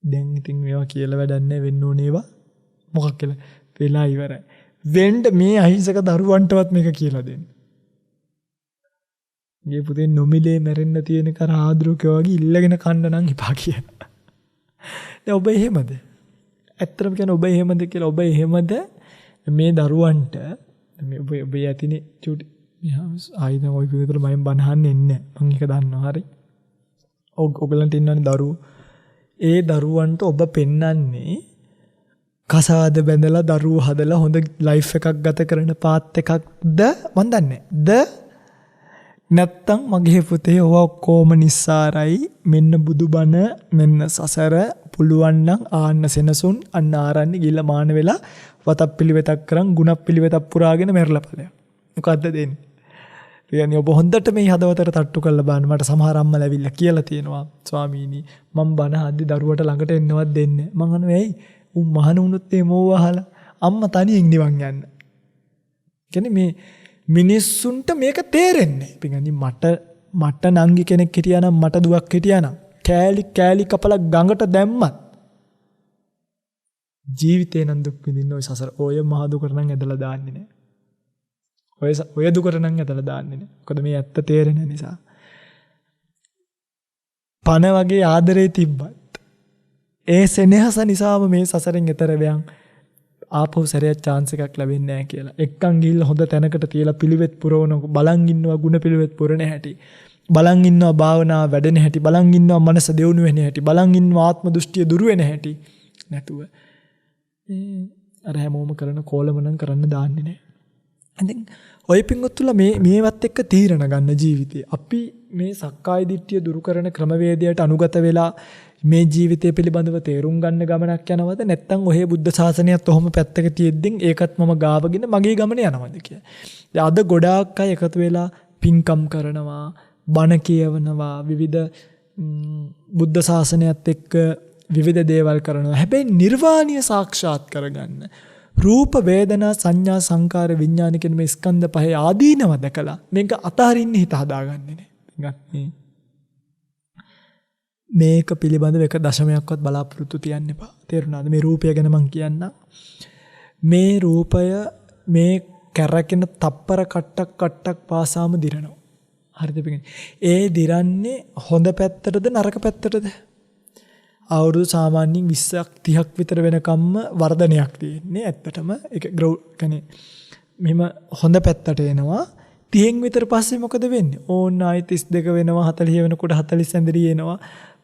Speaker 2: දැන් ඉතින් මේවා කියලා වැඩක් නැහැ වෙන්න ඕනේ ඒවා. මොකක් කියලා වෙලා ඉවරයි. වෙන්න මේ අහිංසක දරුවන්ටවත් මේක කියලා දෙන්න. මේ පුතේ නොමිලේ මැරෙන්න තියෙන කර ආද්‍රෝකේ වගේ ඉල්ලගෙන කන්න නම් එපා කියන. දැන් ඔබ එහෙමද? ඇත්තටම කියන්නේ ඔබ එහෙමද කියලා ඔබ එහෙමද මේ දරුවන්ට මේ ඔබ යතිනේ චූටි ආයිද ඔය විතර මම බනහන්නේ නැහැ. මම ඒක දන්නවා හරි. ඔයගලන්ට ඉන්නවනේ දරුවෝ. ඒ දරුවන්ට ඔබ පෙන්වන්නේ කසාද බැඳලා දරුවෝ හදලා හොඳ ලයිෆ් එකක් ගත කරන පාත් එකක්ද මන් දන්නේ නැහැ. නැත්තම් මගේ පුතේ ඔව ඔක්කොම නිස්සාරයි මෙන්න බුදුබණ මෙන්න සසර පුළුවන් නම් ආන්න සෙනසුන් අන්න ආරන්නේ ගිහිල්ලා මාන වෙලා වතක් පිළිවෙතක් කරන් ගුණක් පිළිවෙතක් පුරාගෙන මැරලා ඵලයක්. මොකද්ද දෙන්නේ? කියන්නේ ඔබ හොඳට මේ හදවතට තට්ටු කරලා බලන්න මට සමහර අම්මලා ඇවිල්ලා කියලා තියෙනවා ස්වාමීනි මම බණ අද්දි දරුවට ළඟට එන්නවත් දෙන්නේ මං අහනවා ඇයි උන් මහන වුණොත් මේ මෝව අහලා අම්මා තනියෙන් නිවන් යන්න. කියන්නේ මේ මිනිස්සුන්ට මේක තේරෙන්නේ. පිටින් මට නංගි කෙනෙක් හිටියා නම් මට දුවක් හිටියා නම් කෑලි කපලා ගඟට දැම්මත් ජීවිතේ නම් දුක් විඳින්න ඔය සසර ඔය මහ දුකට නම් ඇදලා දාන්නේ නැහැ. ඔය දුකට නම් ඇදලා දාන්නේ නැහැ. මොකද මේ ඇත්ත තේරෙන නිසා. පණ වගේ ආදරේ තිබ්බත් ඒ සෙනෙහස නිසාම මේ සසරෙන් එතර වෙයන් ආපහු සැරයක් chance එකක් ලැබෙන්නේ නැහැ කියලා. එක්කන් ගිහිල්ලා හොඳ තැනකට තියලා පිළිවෙත් පුරවන බලන් ඉන්නවා ಗುಣ පිළිවෙත් පුරණ හැටි. බලන් ඉන්නවා භාවනාව වැඩෙන හැටි. බලන් ඉන්නවා මනස දෙවුණු වෙන හැටි. බලන් ඉන්නවා ආත්ම දෘෂ්ටිය දුරු වෙන හැටි. නැතුව අර හැමෝම කරන කෝලම නම් කරන්න දාන්නේ නැහැ. ඉතින් ඔය පින්වත්තුලා මේවත් එක්ක තීරණ ගන්න ජීවිතේ. අපි මේ සක්කාය දිට්ඨිය දුරු කරන ක්‍රමවේදයට අනුගත වෙලා මේ ජීවිතය පිළිබඳව තේරුම් ගන්න ගමනක් යනවද නැත්නම් ඔහේ බුද්ධ ශාසනයත් ඔහොම පැත්තක තියෙද්දින් ඒකත් මම ගාවගෙන මගේ ගමන යනවද කියලා. දැන් අද ගොඩාක් අය එකතු වෙලා පින්කම් කරනවා, බණ කියවනවා, විවිධ බුද්ධ ශාසනයත් එක්ක විවිධ දේවල් කරනවා. හැබැයි නිර්වාණය සාක්ෂාත් කරගන්න රූප වේදනා සංඥා සංකාර විඥාන කියන මේ ස්කන්ධ පහේ ආදීනව දැකලා මේක අතහරින්න හිත හදාගන්නේ නෑ. මේක පිළිබඳව එක දශමයක්වත් බලාපොරොත්තු තියන්න එපා. තේරුණාද? මේ රූපය ගැන මං කියන්නම්. මේ රූපය මේ කැරකෙන තප්පර කට්ටක් පාසාම දිරනවා. හරිද? ඒ දිරන්නේ හොඳ පැත්තටද නරක පැත්තටද? අවුරුදු සාමාන්‍යයෙන් 20ක් 30ක් විතර වෙනකම්ම වර්ධනයක් තියෙන්නේ. ඇත්තටම ඒක ග්‍රෝ කියන්නේ මෙහෙම හොඳ පැත්තට එනවා. 30න් විතර පස්සේ මොකද වෙන්නේ? ඕන්න ආයි 32 වෙනවා, 40 වෙනකොට 40 ඇඳරි එනවා,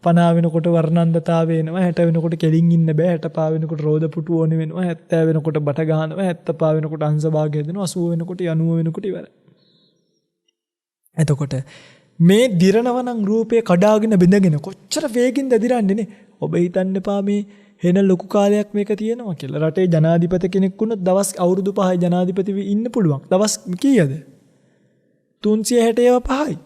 Speaker 2: 50 වෙනකොට වර්ණන්දතාවය එනවා, 60 වෙනකොට කෙලින් ඉන්න බෑ, 65 වෙනකොට රෝද පුටු ඕනේ වෙනවා, 70 වෙනකොට බට ගහනවා, 75 වෙනකොට අංශභාගය හදනවා, 80 වෙනකොට 90 වෙනකොට ඉවරයි. එතකොට මේ දිරනවා නම් රූපේ කඩාගෙන බිඳගෙන කොච්චර වේගින්ද දිරන්නේ නේ. ඔබ හිතන්න එපා මේ වෙන ලොකු කාලයක් මේක තියෙනවා කියලා. රටේ ජනාධිපති කෙනෙක් වුණොත් දවස් අවුරුදු 5යි ජනාධිපතිව ඉන්න පුළුවන්. දවස් කීයද? 365යි.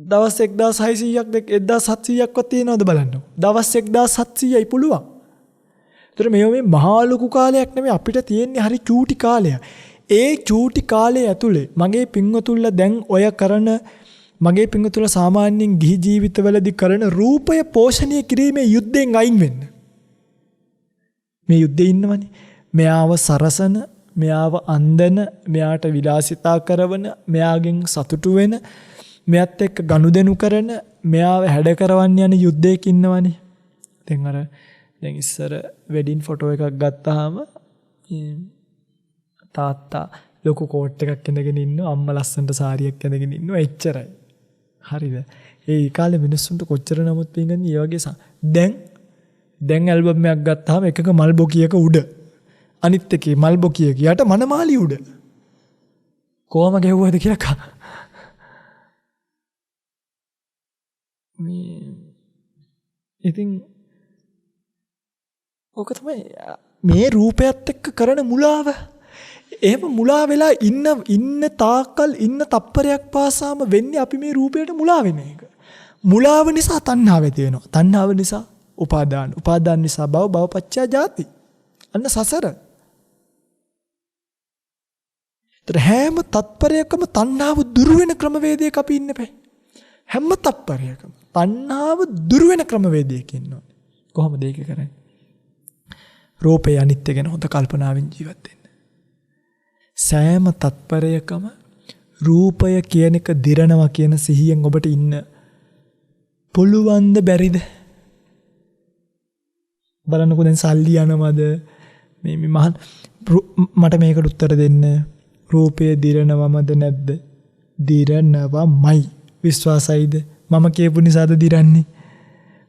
Speaker 2: දවස් 1600ක් 1700ක්වත් තියෙනවද බලන්න. දවස් 1700යි පුළුවන්. ඒතර මේ මහා ලොකු කාලයක් නෙමෙයි අපිට තියෙන්නේ හරි චූටි කාලයක්. ඒ චූටි කාලය ඇතුලේ මගේ පින්වතුන්ලා දැන් ඔය කරන මගේ පින්වතුන්ලා සාමාන්‍යයෙන් ගිහි ජීවිතවලදී කරන රූපය පෝෂණය කිරීමේ යුද්ධයෙන් අයින් වෙන්න. මේ යුද්ධේ ඉන්නවනේ. මෙයාව සරසන, මෙයාව අන්දන, මෙයාට විලාසිතා කරවන, මෙයාගෙන් සතුටු වෙන, මෙයත් එක්ක ගනුදෙනු කරන, මෙයාව හැඩ කරවන්න යන යුද්ධයක ඉන්නවනේ. දැන් ඉස්සර වෙඩින් ෆොටෝ එකක් ගත්තාම තාත්තා ලොකු කෝට් එකක් ඇඳගෙන ඉන්නවා, අම්මා ලස්සනට සාරියක් ඇඳගෙන ඉන්නවා, එච්චරයි. හරිද? ඒ කාලේ මිනිස්සුන්ට කොච්චර නමුත් පින්ගන්නේ මේ වගේ දැන් ඇල්බම් එකක් ගත්තාම එකක මල් බොකියක උඩ, අනිත් එකේ මල් බොකියක යට මනමාලි උඩ. කොහම ගෙවුවද කියලා ඉතින් ඕක තමයි මේ රූපයත් එක්ක කරන මුලාව. එහෙම මුලා වෙලා ඉන්න තාක්කල් ඉන්න තප්පරයක් පාසාම වෙන්නේ අපි මේ රූපයට මුලා වෙන එක. මුලාව නිසා තණ්හාව ඇති වෙනවා. තණ්හාව නිසා උපාදාන. උපාදාන නිසා භව. භව පත්‍ය ජාති. අන්න සසර. ඒතර හැම තත්පරයකම තණ්හාව දුරු වෙන ක්‍රමවේදයක අපි ඉන්න බෑ. හැම තත්පරයකම තණ්හාව දුරු වෙන ක්‍රමවේදයක ඉන්න ඕනේ. කොහොමද ඒක කරන්නේ? රූපේ අනිත්‍ය ගැන හොඳ කල්පනාවෙන් ජීවත් වෙන්න. සෑම තත්පරයකම රූපය කියන එක දිරනවා කියන සිහියෙන් ඔබට ඉන්න පුළුවන්ද බැරිද? බලන්නකෝ දැන් සල්ලි යනවද? මේ මට මේකට උත්තර දෙන්න. රූපය දිරනවමද නැද්ද? දිරනවමයි. විශ්වාසයිද? මම කියපු නිසාද දිරන්නේ?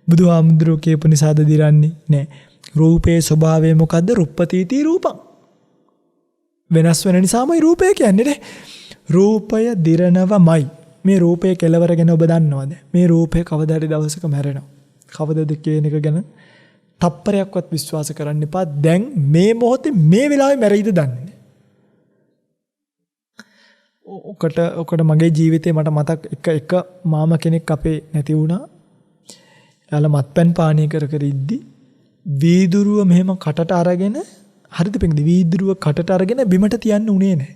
Speaker 2: බුදුහාමුදුරුවෝ කියපු නිසාද දිරන්නේ? නෑ. රූපේ ස්වභාවය මොකද්ද? රුප්පතිති රූපං. වෙනස් වෙන නිසාමයි රූපය කියන්නේ නේ. රූපය දිරනවමයි. මේ රූපයේ කෙලවර ගැන ඔබ දන්නවද? මේ රූපය කවදා හරි දවසක මැරෙනවා. කවදද කියන එක ගැන තප්පරයක්වත් විශ්වාස කරන්න එපා. දැන් මේ මොහොතේ මේ වෙලාවේ මැරෙයිද දන්නේ. ඔකට මගේ ජීවිතේ මට මතක් එක මාම කෙනෙක් අපේ නැති වුණා. එයාලා මත්පැන් පානය කර ඉද්දි වීදුරුව මෙහෙම කටට අරගෙන හරිද පෙන්ද වීදුරුව කටට අරගෙන බිමට තියන්න උනේ නැහැ.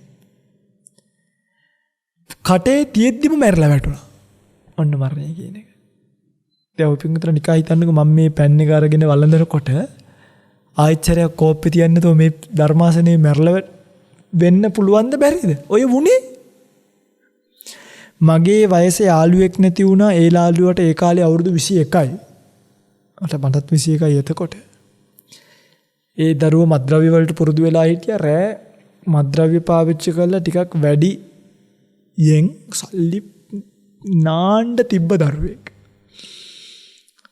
Speaker 2: කටේ තියෙද්දිම මැරලා වැටුණා. ඔන්න මරණය කියන එක. දැන් ඔය පින්විතර නිකා හිතන්නකෝ මම මේ පෑන් එක අරගෙන වළඳනකොට ආයච්චරයක් කෝප්පේ තියන්න තෝ මේ ධර්මාසනේ මැරලා වෙන්න පුළුවන්ද බැරිද? ඔය වුණේ මගේ වයසේ යාළුවෙක් නැති වුණා. ඒ යාළුවට ඒ කාලේ අවුරුදු 21යි. මටත් 21යි එතකොට. ඒ දරුව මත්ද්‍රව්‍ය වලට පුරුදු වෙලා හිටියා. රෑ මත්ද්‍රව්‍ය පාවිච්චි කරලා ටිකක් වැඩි යෙන් සල්ලි නාන්න තිබ්බ දරුවෙක්.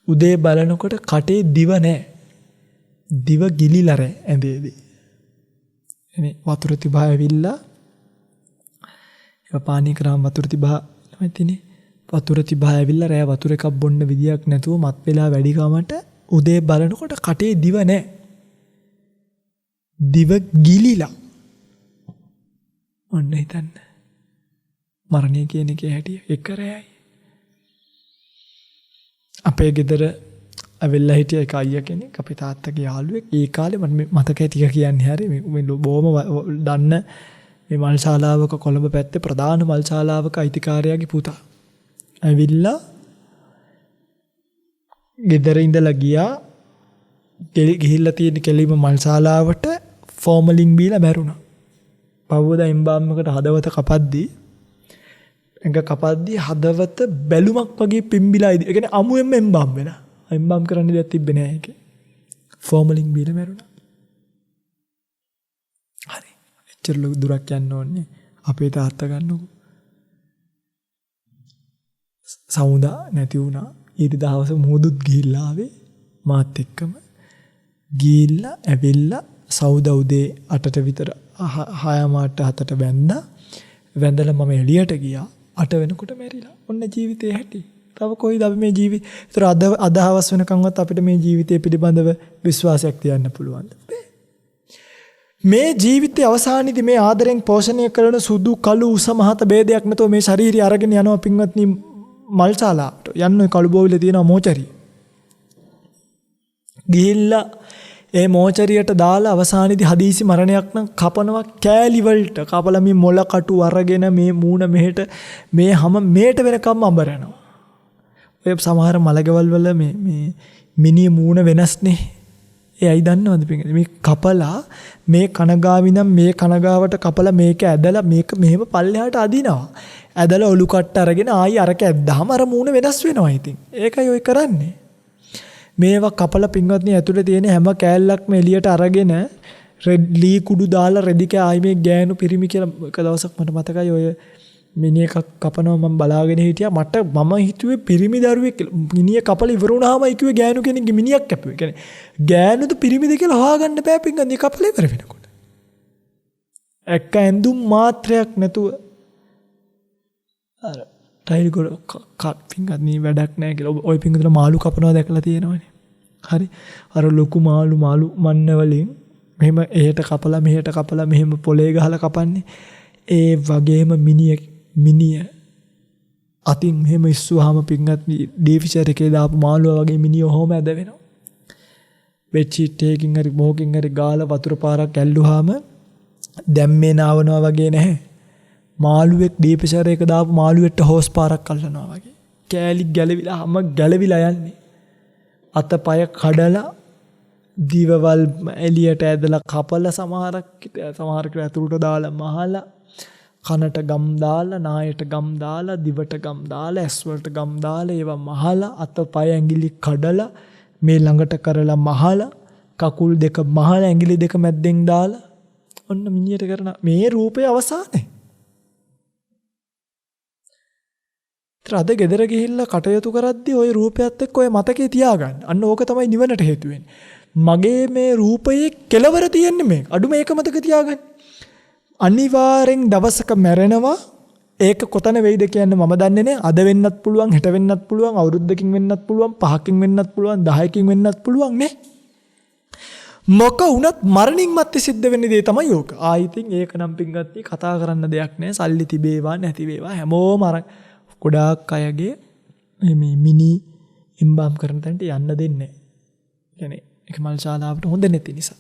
Speaker 2: උදේ බලනකොට කටේ දිව නැහැ. දිව ගිලිලා ඇඳේදී. එනේ වතුර තිබා ඇවිල්ලා ඒක පානි කරාම වතුර තිබා නැතිනේ. වතුර තිබා ඇවිල්ලා රෑ වතුර එකක් බොන්න විදියක් නැතුව මත් වෙලා වැඩි කමට උදේ බලනකොට කටේ දිව නැහැ. දිව ගිලිලා. ඔන්න හිතන්න. මරණය කියන එකේ හැටි එක රෑයි. අපේ ගෙදර ඇවිල්ලා හිටිය එක අයියා කෙනෙක් අපේ තාත්තගේ යාළුවෙක්. ඒ කාලේ මම මතකයි ටික කියන්නේ හරි මේ බොහොම දන්න මේ මල් ශාලාවක කොළඹ පැත්තේ ප්‍රධාන මල් ශාලාවක අයිතිකාරයාගේ පුතා. ඇවිල්ලා ගෙදර ඉඳලා ගියා. ගිහිල්ලා තියෙන කෙලිම මල් ශාලාවට ෆෝමලින් බීලා මැරුණා. පවුවදා එම්බාම් එකට හදවත කපද්දී හදවත බැලුමක් වගේ පිම්බිලා ඉදි. ඒ කියන්නේ අමුෙන්ම එම්බාම් වෙලා. එම්බාම් කරන්න දෙයක් තිබ්බේ නෑ ඒකේ. ෆෝමලින් බීලා මැරුණා. හරි. එච්චර දුරක් යන්න ඕනේ. අපේ තාත්තා ගන්නකො. සමුදා නැති වුණා. ඊට දවස මුහුදුත් ගිහිල්ලා ආවේ මාත් එක්කම. ගිහිල්ලා ඇවිල්ලා සවුදා උදේ 8ට විතර 6:00 වැන්දා. වැඳලා මම එළියට ගියා. 8 වෙනකොට මැරිලා. ඔන්න ජීවිතේ හැටි. තව කොයිද අපි මේ ජීවිතේ. ඒතර අද හවස් වෙනකන්වත් අපිට මේ ජීවිතය පිළිබඳව විශ්වාසයක් තියන්න පුළුවන්ද? මේ ජීවිතයේ අවසානයේදී මේ ආදරෙන් පෝෂණය කරන සුදු කළු උස මහත ભેදයක් නැතුව මේ ශාරීරිය අරගෙන යනවා පින්වත්නි මල් ශාලාවට. යන්න ඔය කළු බෝවිලේ තියෙන මෝචරිය. ගිහිල්ලා ඒ මෝචරියට දාලා අවසානයේදී හදීසි මරණයක් නම් කපනවා කෑලි වලට. කපලා මේ මොළ කටු අරගෙන මේ මූණ මෙහෙට මේ හැම මේට වෙනකම් අඹරනවා. ඔය සමහර මලකවල් වල මේ මිනිහ මූණ වෙනස්නේ. ඒ අයි දන්නවද පිටින් මේ කපලා මේ කනගාවිනම් මේ කනගාවට කපලා මේක ඇදලා මේක මෙහෙම පල්ලෙහාට අදිනවා. ඇදලා ඔලු කට්ට අරගෙන ආයි අරක ඇද්දාම අර මූණ වෙනස් වෙනවා ඉතින්. ඒකයි ඔය කරන්නේ. මේවා කපලා පින්වත්නි ඇතුලේ තියෙන හැම කෑල්ලක්ම එළියට අරගෙන ලී කුඩු දාලා රෙදි කෑයි මේ ගෑනු පිරිමි කියලා එක දවසක් මට මතකයි ඔය මිනිහ එකක් කපනවා මම බලාගෙන හිටියා. මම හිතුවේ පිරිමි දරුවෙක් කියලා. මිනිහ කපලා ඉවර වුණාමයි කිව්වේ ගෑනු කෙනෙක්ගේ මිනිහක් කැපුවේ. කියන්නේ ගෑනුද පිරිමිද කියලා හොයාගන්න බෑ පින්වත්නි කපලා ඉවර වෙනකොට. එක්ක ඇඳුම් මාත්‍රයක් නැතුව අර ටයිල් ගොඩ පින්වත්නි වැඩක් නැහැ කියලා. ඔය පින්වත්නි මාළු කපනවා දැකලා තියෙනවනේ. හරි. අර ලොකු මාළු මන්න වලින් මෙහෙම එහෙට කපලා මෙහෙට කපලා මෙහෙම පොලේ ගහලා කපන්නේ. ඒ වගේම මිනිය අතින් මෙහෙම ඉස්සුවාම පින්වත්නි ඩීෆිෂර් එකේ දාපු මාළුවා වගේ මිනිය ඔහොම ඇද වෙනවා. බෙඩ්ෂීට් එකකින් හරි මොකකින් හරි ගාලා වතුර පාරක් ඇල්ලුවාම දැම්මේ නාවනවා වගේ නැහැ. මාළුවෙක් ඩීපිෂර් එක දාපු මාළුවෙක්ට හොස් පාරක් අල්ලනවා වගේ. කෑලි ගැලවිලා හැම ගැලවිලා යන්නේ. අතපය කඩලා දිවවල් එළියට ඇදලා කපලා සමහරක් ඇතුළට දාලා මහලා කනට ගම් දාලා නායට ගම් දාලා දිවට ගම් දාලා ඇස් වලට ගම් දාලා ඒවා මහලා අතපය ඇඟිලි කඩලා මේ ළඟට කරලා මහලා කකුල් දෙක මහලා ඇඟිලි දෙක මැද්දෙන් දාලා ඔන්න මිනියට කරන මේ රූපේ අවසානේ. අද ගෙදර ගිහිල්ලා කටයුතු කරද්දී ওই රූපයත් එක්ක ඔය මතකේ තියාගන්න. අන්න ඕක තමයි නිවනට හේතු වෙන්නේ. මගේ මේ රූපයේ කෙලවර තියෙන්නේ මේක. අඩුම ඒක මතක තියාගන්න. අනිවාර්යෙන් දවසක මැරෙනවා. ඒක කොතන වෙයිද කියන්නේ මම දන්නේ නැහැ. අද වෙන්නත් පුළුවන්, හෙට වෙන්නත් පුළුවන්, අවුරුද්දකින් වෙන්නත් පුළුවන්, 5කින් වෙන්නත් පුළුවන්, 10කින් වෙන්නත් පුළුවන් නේ. මොක වුණත් මරණින් මත්තේ සිද්ධ වෙන්නේ දේ තමයි ඕක. ආයිතින් ඒක නම් පින්ගත්ටි කතා කරන්න දෙයක් නැහැ. සල්ලි තිබේවා නැති වේවා හැමෝම අර ගොඩාක් අයගේ මේ මිනි එම්බාම් කරන තැනට යන්න දෙන්නේ නැහැ. කියන්නේ ඒක මල් ශාලාවට හොඳ නැති නිසා.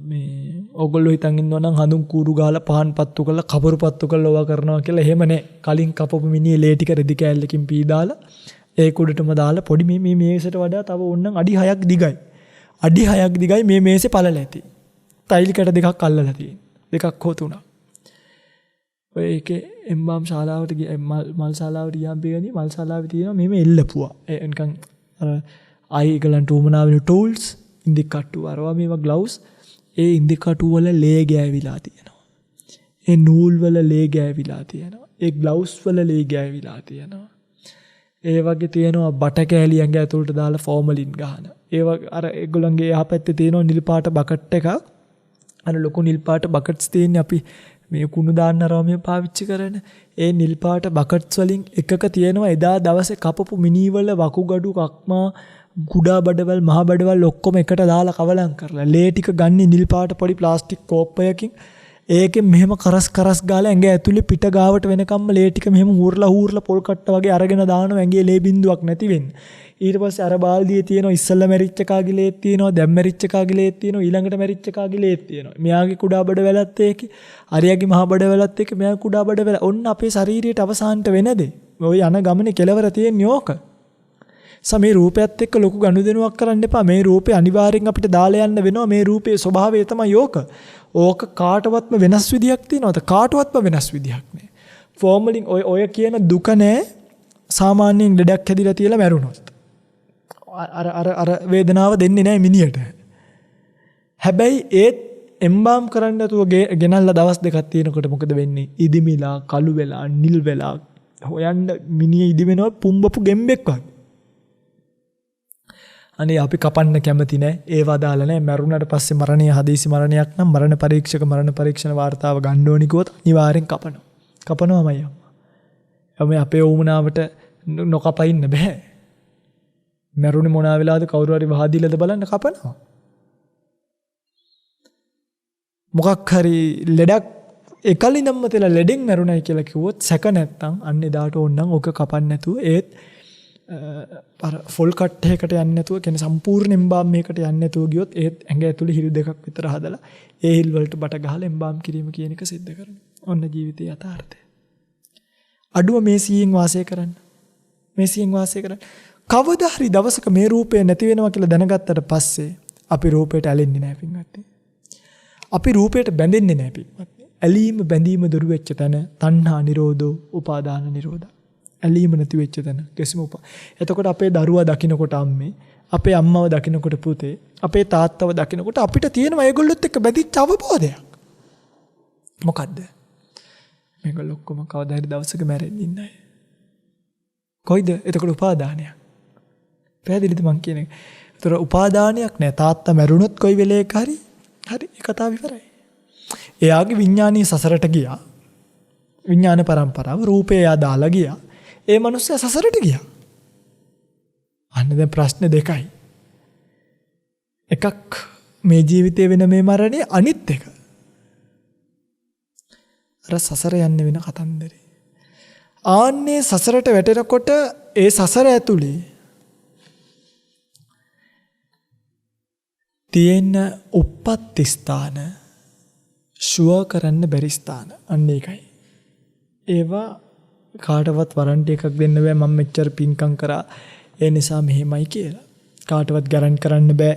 Speaker 2: මේ ඕගොල්ලෝ හිතන් ඉන්නවා නම් හඳුන් කූරු ගාලා පහන් පත්තු කරලා කපරු පත්තු කරලා ඔවා කරනවා කියලා එහෙම නැහැ. කලින් කපපු මිනිහේ ලේ ටික රෙදි කෑල්ලකින් පී දාලා ඒ කුඩටම දාලා පොඩි මේ මේසෙට වඩා තව ඕනනම් අඩි 6ක් දිගයි. අඩි 6ක් දිගයි මේ මේසේ පළල ඇති. ටයිල් කැට දෙකක් අල්ලලා තියෙන. දෙකක් හෝ තුනක්. ඔය ඒකේ එම්බාම් ශාලාවට මල් ශාලාවට ගියාම පිළිගන්නේ මල් ශාලාවේ තියෙනවා මෙහෙම එල්ලපුවා. ඒ නිකන් අර අයිගලන්ට උමනා වෙන ටූල්ස් ඉන්දි කට්ටු අරවා මේවා ග්ලව්ස් ඒ ඉන්දි කටු වල ලේ ගෑවිලා තියෙනවා. ඒ නූල් වල ලේ ගෑවිලා තියෙනවා. ඒ ග්ලව්ස් වල ලේ ගෑවිලා තියෙනවා. ඒ වගේ තියෙනවා බට කෑලි ඇඟ ඇතුළට දාලා ෆෝමලින් ගහන. ඒ වගේ අර ඒගොල්ලන්ගේ යහපැත්තේ තියෙනවා නිල් පාට බකට් එකක්. අර ලොකු නිල් පාට බකට්ස් තියෙන්නේ අපි මේ කුණු දාන්න රෝමිය පාවිච්චි කරන. ඒ නිල් පාට බකට්ස් වලින් එකක තියෙනවා එදා දවසේ කපපු මිනිවල වකුගඩු කක්මා කුඩා බඩවල් මහ බඩවල් ඔක්කොම එකට දාලා කවලම් කරලා ලේ ටික ගන්නේ නිල් පාට පොඩි ප්ලාස්ටික් කෝප්පයකින් ඒකෙන් මෙහෙම කරස් ගාලා ඇඟ ඇතුලේ පිට ගාවට වෙනකම්ම ලේ ටික මෙහෙම හූර්ලා පොල් කට්ට වගේ අරගෙන දානවා ඇඟේ ලේ බින්දුවක් නැති වෙන්න. ඊට පස්සේ අර බාල්දියේ තියෙනවා ඉස්සල්ලා මැරිච්ච කාගේ ලේත් තියෙනවා දැන් මැරිච්ච කාගේ ලේත් තියෙනවා ඊළඟට මැරිච්ච කාගේ ලේත් තියෙනවා. මෙයාගේ කුඩා බඩවැලත් ඒකේ අරියාගේ මහ බඩවැලත් ඒකේ මෙයා කුඩා බඩවැල. ඔන්න අපේ ශරීරයට අවසානට වෙනදේ. ඔය යන ගමනේ කෙලවර තියෙන්නේ ඕක. මේ රූපයත් එක්ක ලොකු ගනුදෙනුවක් කරන්න එපා. මේ රූපේ අනිවාර්යෙන් අපිට දාලා යන්න වෙනවා. මේ රූපේ ස්වභාවය තමයි ඕක. ඕක කාටවත්ම වෙනස් විදියක් තියෙනවද? කාටවත්ම වෙනස් විදියක් නෑ. ෆෝමලින් ඔය කියන දුක නෑ. සාමාන්‍යයෙන් ලෙඩක් හැදිලා තියලා මැරුණොත්. අර වේදනාව දෙන්නේ නෑ මිනියට. හැබැයි ඒත් එම්බාම් කරන්න නැතුව ගෙනල්ලා දවස් දෙකක් තියෙනකොට මොකද වෙන්නේ? ඉදිමිලා, කළු වෙලා, නිල් වෙලා හොයන්න මිනිහ ඉදිවෙනවා පුම්බපු ගෙම්බෙක් වගේ. අනේ අපි කපන්න කැමති නෑ. ඒවා දාලා නෑ. මරුණට පස්සේ මරණය හදිසි මරණයක් නම් මරණ පරීක්ෂණ වාර්තාව ගන්න ඕනි කිව්වොත් අනිවාර්යෙන් කපනවා. කපනවාමයි අම්මා. එමේ අපේ වුමනාවට නොකපින්න බෑ. මරුනේ මොනවා වෙලාද කවුරු හරි වහදීලාද බලන්න කපනවා. මොකක් හරි ලෙඩක් එකලින්ම තෙලා ලෙඩෙන් මරුණයි කියලා කිව්වොත් සැක නැත්තම් අන්න එදාට ඕනනම් ඔක කපන්න නැතුව ඒත් ෆොල් කට්ටයකට යන්නේ නැතුව කියන්නේ සම්පූර්ණ එම්බාම් මේකට යන්නේ නැතුව ගියොත් ඒත් ඇඟ ඇතුලේ හිල් දෙකක් විතර හදලා ඒ හිල් වලට බට ගහලා එම්බාම් කිරීම කියන එක සිද්ධ කරනවා. ඔන්න ජීවිතයේ යථාර්ථය. අඩුව මේ සියෙන් වාසය කරන්න. මේ සියෙන් වාසය කරන්න. කවදා හරි දවසක මේ රූපය නැති වෙනවා කියලා දැනගත්තට පස්සේ අපි රූපයට ඇලෙන්නේ නැහැ පින්වත්නි. අපි රූපයට බැඳෙන්නේ නැහැ පින්වත්නි. ඇලීම බැඳීම දුරු වෙච්ච තැන තණ්හා නිරෝධෝ උපාදාන නිරෝධා. ඇලීම නැති වෙච්ච තැන කිසිම එතකොට අපේ දරුවා දකින්නකොට අම්මේ, අපේ අම්මව දකින්නකොට පුතේ, අපේ තාත්තව දකින්නකොට අපිට තියෙනවා ඒගොල්ලොත් එක්ක බැඳිච්ච අවබෝධයක්. මොකද්ද? මේගොල්ලෝ ඔක්කොම කවදා හරි දවසක මැරෙන්න ඉන්නයි. කොයිද? එතකොට උපාදානයක්. පැහැදිලිද මං කියන එක? ඒතර උපාදානයක් නෑ. තාත්තා මැරුණොත් කොයි වෙලේක හරි ඒ කතාව ඉවරයි. එයාගේ විඥානීය සසරට ගියා. විඥාන පරම්පරාව රූපේ එයා දාලා ගියා. ඒ මනුස්සයා සසරට ගියා. අන්න දැන් ප්‍රශ්න දෙකයි. එකක් මේ ජීවිතේ වෙන මේ මරණය, අනිත් එක අර සසර යන්න වෙන කතන්දරේ. ආන්නේ සසරට වැටෙනකොට ඒ සසර ඇතුලේ තියෙන උප්පත්ති ස්ථාන ෂුවර් කරන්න බැරි ස්ථාන අන්න ඒකයි. ඒවා කාටවත් වරන්ටි එකක් දෙන්න බෑ මම මෙච්චර පින්කම් කරා ඒ නිසා මෙහෙමයි කියලා. කාටවත් ගැරන්ට් කරන්න බෑ.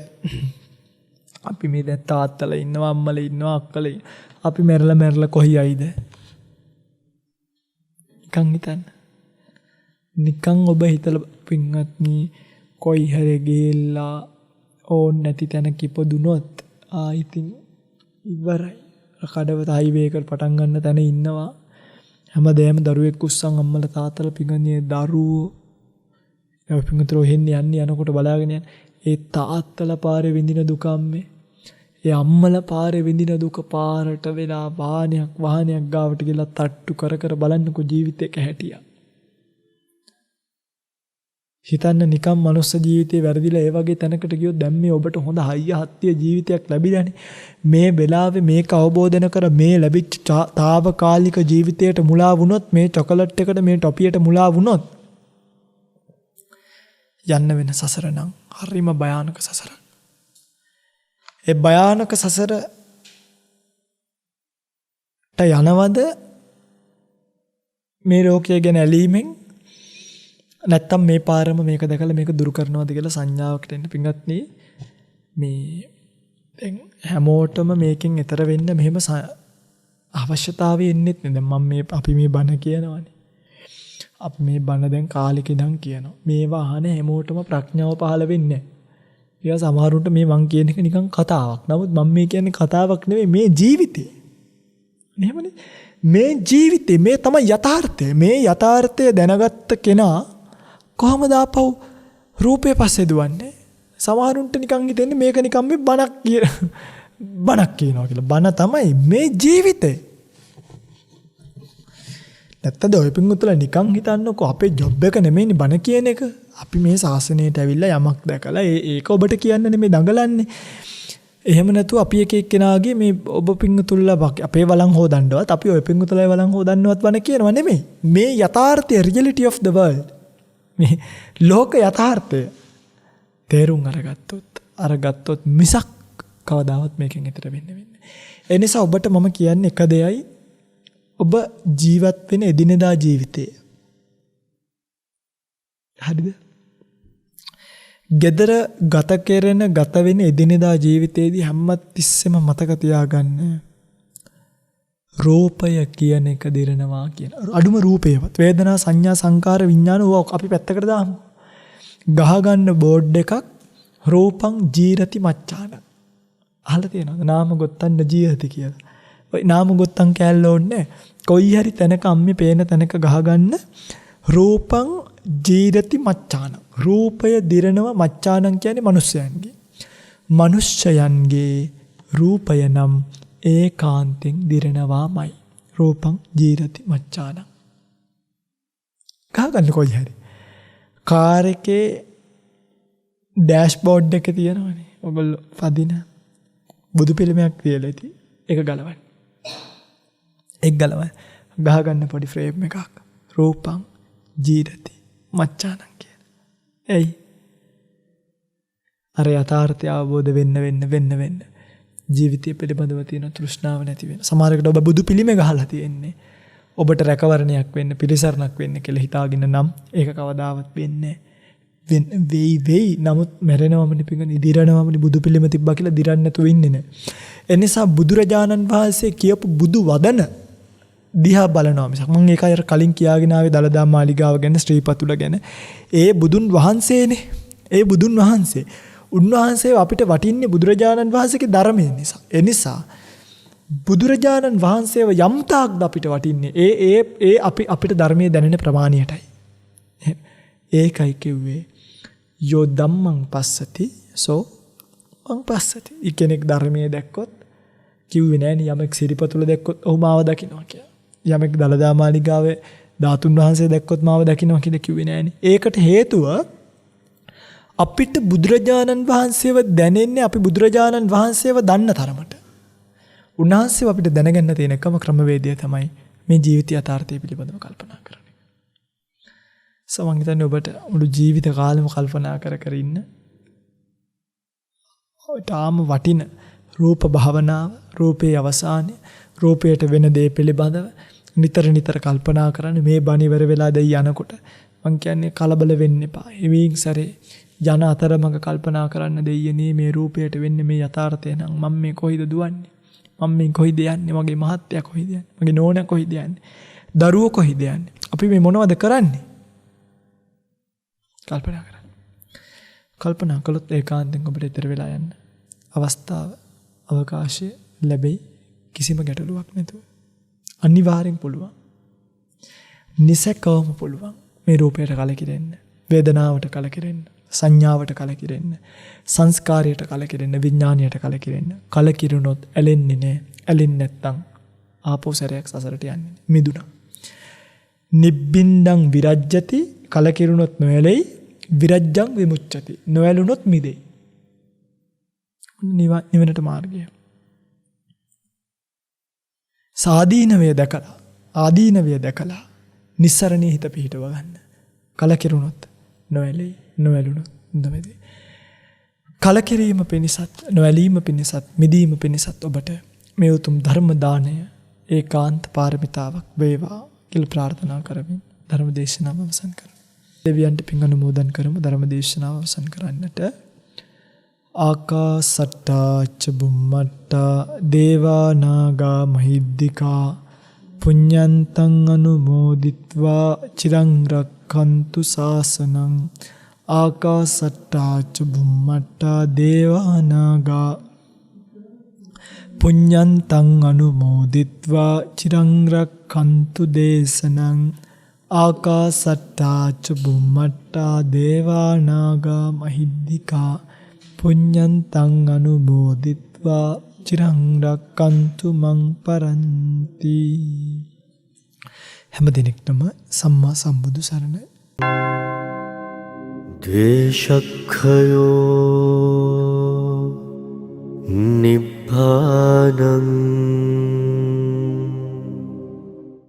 Speaker 2: අපි මේ දැන් තාත්තලා ඉන්නවා අම්මලා ඉන්නවා අක්කලා අපි මැරලා කොහි යයිද? නිකන් හිතන්න. නිකන් ඔබ හිතලා පින්වත්නි කොයි හැරේ ගිහිල්ලා ඕන් නැති තැනක ඉපදුනොත් ඉතින් ඉවරයි. කඩවත හයිවේ එකට පටන් ගන්න තැන ඉන්නවා. හැමදේම දරුවෙක් උස්සන් අම්මලා තාත්තලා පිඟන්නේ දරුවෝ ඒ පිඟුතරෝ යන්නේ යනකොට බලාගෙන ඒ තාත්තලා පාරේ විඳින දුක අම්මේ ඒ අම්මලා පාරේ විඳින දුක පාරට වෙලා වාහනයක් ගාවට ගිහලා තට්ටු කර බලන්නකෝ ජීවිතේක හැටියා. හිතන්න නිකම් මනුස්ස ජීවිතේ වැරදිලා ඒ වගේ තැනකට ගියොත් දැන් මේ ඔබට හොඳ හයිය හත්තිය ජීවිතයක් ලැබිලානේ. මේ වෙලාවේ මේක අවබෝධන කර මේ ලැබිච්ච తాවකාලික ජීවිතයට මුලා වුණොත් මේ චොකලට් එකට මේ ටොපියට මුලා වුණොත් යන්න වෙන සසර නම් හරිම භයානක සසරක්. ඒ භයානක සසරට යනවද මේ ලෝකය ගැන ඇලීමෙන් නැත්තම් මේ පාරම මේක දැකලා මේක දුරු කරනවාද කියලා සංඥාවකට එන්න පින්වත්නි මේ දැන් හැමෝටම මේකෙන් එතර වෙන්න මෙහෙම අවශ්‍යතාවය එන්නේ නැහැ. දැන් මම මේ අපි මේ බණ කියනවානේ. අපි මේ බණ දැන් කාලෙක ඉඳන් කියනවා. මේවා අහන හැමෝටම ප්‍රඥාව පහළ වෙන්නේ නැහැ. ඊට සමහරුන්ට මේ මං කියන එක නිකන් කතාවක්. නමුත් මම මේ කියන්නේ කතාවක් නෙවෙයි මේ ජීවිතේ. එහෙමනේ. මේ ජීවිතේ මේ තමයි යථාර්ථය. මේ යථාර්ථය දැනගත්ත කෙනා කොහොමද ආපහු රූපේ පස්සේ දුවන්නේ? සමහරුන්ට නිකන් හිතෙන්නේ මේක නිකන් මේ බණක් බණක් කියනවා කියලා. බණ තමයි මේ ජීවිතේ. නැත්තද ඔය පිංගුතුලා නිකන් හිතන්නකෝ අපේ ජොබ් එක නෙමෙයිනේ බණ කියන එක. අපි මේ ශාසනයට ඇවිල්ලා යමක් දැකලා ඒක ඔබට කියන්න නෙමෙයි දඟලන්නේ. එහෙම නැතුව අපි එක එක්කෙනාගේ මේ ඔබ පිංගුතුල්ලා අපේ වළං හොදන්නවත් අපි ඔය පිංගුතුලාගේ වළං හොදන්නවත් බණ කියනවා නෙමෙයි. මේ යථාර්ථය reality of the world. මේ ලෝක යථාර්ථය තේරුම් අරගත්තොත් මිසක් කවදාවත් මේකෙන් ඈතට වෙන්නේ නැහැ. ඒ නිසා ඔබට මම කියන්නේ එක දෙයයි ඔබ ජීවත් වෙන එදිනෙදා ජීවිතය. හරිද? gedara ගත වෙන එදිනෙදා ජීවිතයේදී හැමතිස්සෙම මතක තියාගන්න රූපය කියන එක දිරනවා කියන. අඩුම රූපේවත් වේදනා සංඥා සංකාර විඥාන ඕවා අපි පැත්තකට දාමු. ගහගන්න බෝඩ් එකක් රූපං ජීරති මච්ඡාන. අහලා තියෙනවද? නාම ගොත්තන්න ජීරති කියලා. ඔය නාම ගොත්තන් කැල්ල ඕනේ. කොයි හරි තැනක අම්මේ පේන තැනක ගහගන්න රූපං ජීරති මච්ඡාන. රූපය දිරනවා මච්ඡානං කියන්නේ මිනිස්යන්ගේ. මිනිස්යන්ගේ රූපය නම් ඒකාන්තෙන් දිරනවාමයි. රූපං ජීරති මච්ඡානං. ගහගන්න කොයි හරි. කාර් එකේ ඩෑෂ්බෝඩ් එක තියෙනවනේ. ඔයගොල්ලෝ පදින බුදු පිළිමයක් තියලා ඉති. ඒක ගලවන්න. ගහගන්න පොඩි ෆ්‍රේම් එකක්. රූපං ජීරති මච්ඡානං කියන. එයි. අර යථාර්ථය අවබෝධ වෙන්න ජීවිතය පිළිබඳව තියෙන තෘෂ්ණාව නැති වෙන. සමහරකට ඔබ බුදු පිළිමේ ගහලා තියෙන්නේ. ඔබට රැකවරණයක් වෙන්න, පිළිසරණක් වෙන්න කියලා හිතාගෙන නම් ඒක කවදාවත් වෙන්නේ වෙයි. නමුත් මැරෙනවමනේ පිඟුන ඉදිරණවමනේ බුදු පිළිම තිබ්බා කියලා දිරන්න නැතුව ඉන්නේ නැහැ. ඒ නිසා බුදුරජාණන් වහන්සේ කියපු බුදු වදන දිහා බලනවා මිසක් මම ඒකයි අර කලින් කියාගෙන ආවේ දලදා මාලිගාව ගැන ශ්‍රීපතුල ගැන. ඒ බුදුන් වහන්සේනේ. ඒ බුදුන් වහන්සේ. උන්වහන්සේ අපිට වටින්නේ බුදුරජාණන් වහන්සේගේ ධර්මය නිසා. ඒ නිසා බුදුරජාණන් වහන්සේව යම් තාක්ද අපිට වටින්නේ ඒ අපිට ධර්මයේ දැනෙන ප්‍රමාණයටයි. ඒකයි කිව්වේ යෝ ධම්මං පස්සති සෝ මං පස්සති. කෙනෙක් ධර්මයේ දැක්කොත් කිව්වේ නෑනේ යමෙක් සිරිපතුල දැක්කොත් ඔහු මාව දකින්නවා කියලා. යමෙක් දලදා මාලිගාවේ ධාතුන් වහන්සේ දැක්කොත් මාව දකින්නවා කියලා කිව්වේ නෑනේ. ඒකට හේතුව අපිට බුදුරජාණන් වහන්සේව දැනෙන්නේ අපි බුදුරජාණන් වහන්සේව දන්න තරමට. උන්වහන්සේව අපිට දැනගන්න තියෙන එකම ක්‍රමවේදය තමයි මේ ජීවිත යථාර්ථය පිළිබඳව කල්පනා කරන එක. මං හිතන්නේ ඔබට මුළු ජීවිත කාලෙම කල්පනා කර ඉන්න තාම වටින රූප භාවනාව, රූපේ අවසානය, රූපයට වෙන දේ පිළිබඳව නිතර කල්පනා කරන්න. මේ බණ ඉවර වෙලා දෙයි යනකොට මං කියන්නේ කලබල වෙන්න එපා. එවින් සැරේ යන අතරමඟ කල්පනා කරන්න දෙයියනේ මේ රූපයට වෙන්නේ මේ යථාර්ථය නම් මම මේ කොයිද දුවන්නේ? මම මේ කොයිද යන්නේ? මගේ මහත්තයා කොයිද යන්නේ? මගේ නෝනා කොයිද යන්නේ? දරුවෝ කොයිද යන්නේ? අපි මේ මොනවද කරන්නේ? කල්පනා කරන්න. කල්පනා කළොත් ඒකාන්තයෙන් ඔබට ඊතර වෙලා යන්න අවකාශය ලැබෙයි කිසිම ගැටලුවක් නැතුව. අනිවාර්යෙන් පුළුවන්. නිසකවම පුළුවන් මේ රූපයට කලකිරෙන්න, වේදනාවට කලකිරෙන්න, සංඥාවට කලකිරෙන්න, සංස්කාරයට කලකිරෙන්න, විඥාණයට කලකිරෙන්න. කලකිරුණොත් ඇලෙන්නේ නැහැ. ඇලෙන්නේ නැත්තම් ආපෝ සැරයක් සසරට යන්නේ. මිදුණා. නිබ්බින්දං විරජ්ජති කලකිරුණොත් නොඇලෙයි. විරජ්ජං විමුච්ඡති නොඇලුනොත් මිදෙයි. නිවනට මාර්ගය. සාදීනවය දැකලා ආදීනවය දැකලා නිස්සරණී හිත පිහිටව ගන්න. කලකිරුණොත් නොඇලෙයි, නොඇලුනොත් නොමෙදෙයි. කලකිරීම පිණිසත් නොඇලීම පිණිසත් මිදීම පිණිසත් ඔබට මේ උතුම් ධර්ම දාණය ඒකාන්ත පාරමිතාවක් වේවා කියලා ප්‍රාර්ථනා කරමින් ධර්ම දේශනාව අවසන් කරමු. දෙවියන්ට පින් අනුමෝදන් කරමු. ධර්ම දේශනාව අවසන් කරන්නට ආකාසට්ටා ච බුම්මට්ටා දේවා නාග මහිද්దికා පුඤ්ඤන්තං අනුමෝදිත්වා චිරං රක්ඛන්තු ශාසනං. ආකාසට්ටා ච බුම්මට්ටා දේවා නාග පුඤ්ඤන්තං අනුමෝදිත්වා චිරං රක්ඛන්තු දේශනං. ආකාසට්ටා ච බුම්මට්ටා දේවා නාග මහිද්దికා පුඤ්ඤන්තං අනුමෝදිත්වා චිරං රක්칸තු මං පරන්ති. හැම දිනෙකටම සම්මා සම්බුදු සරණයි.
Speaker 3: ද්වේෂක්ඛයෝ නිබ්බානං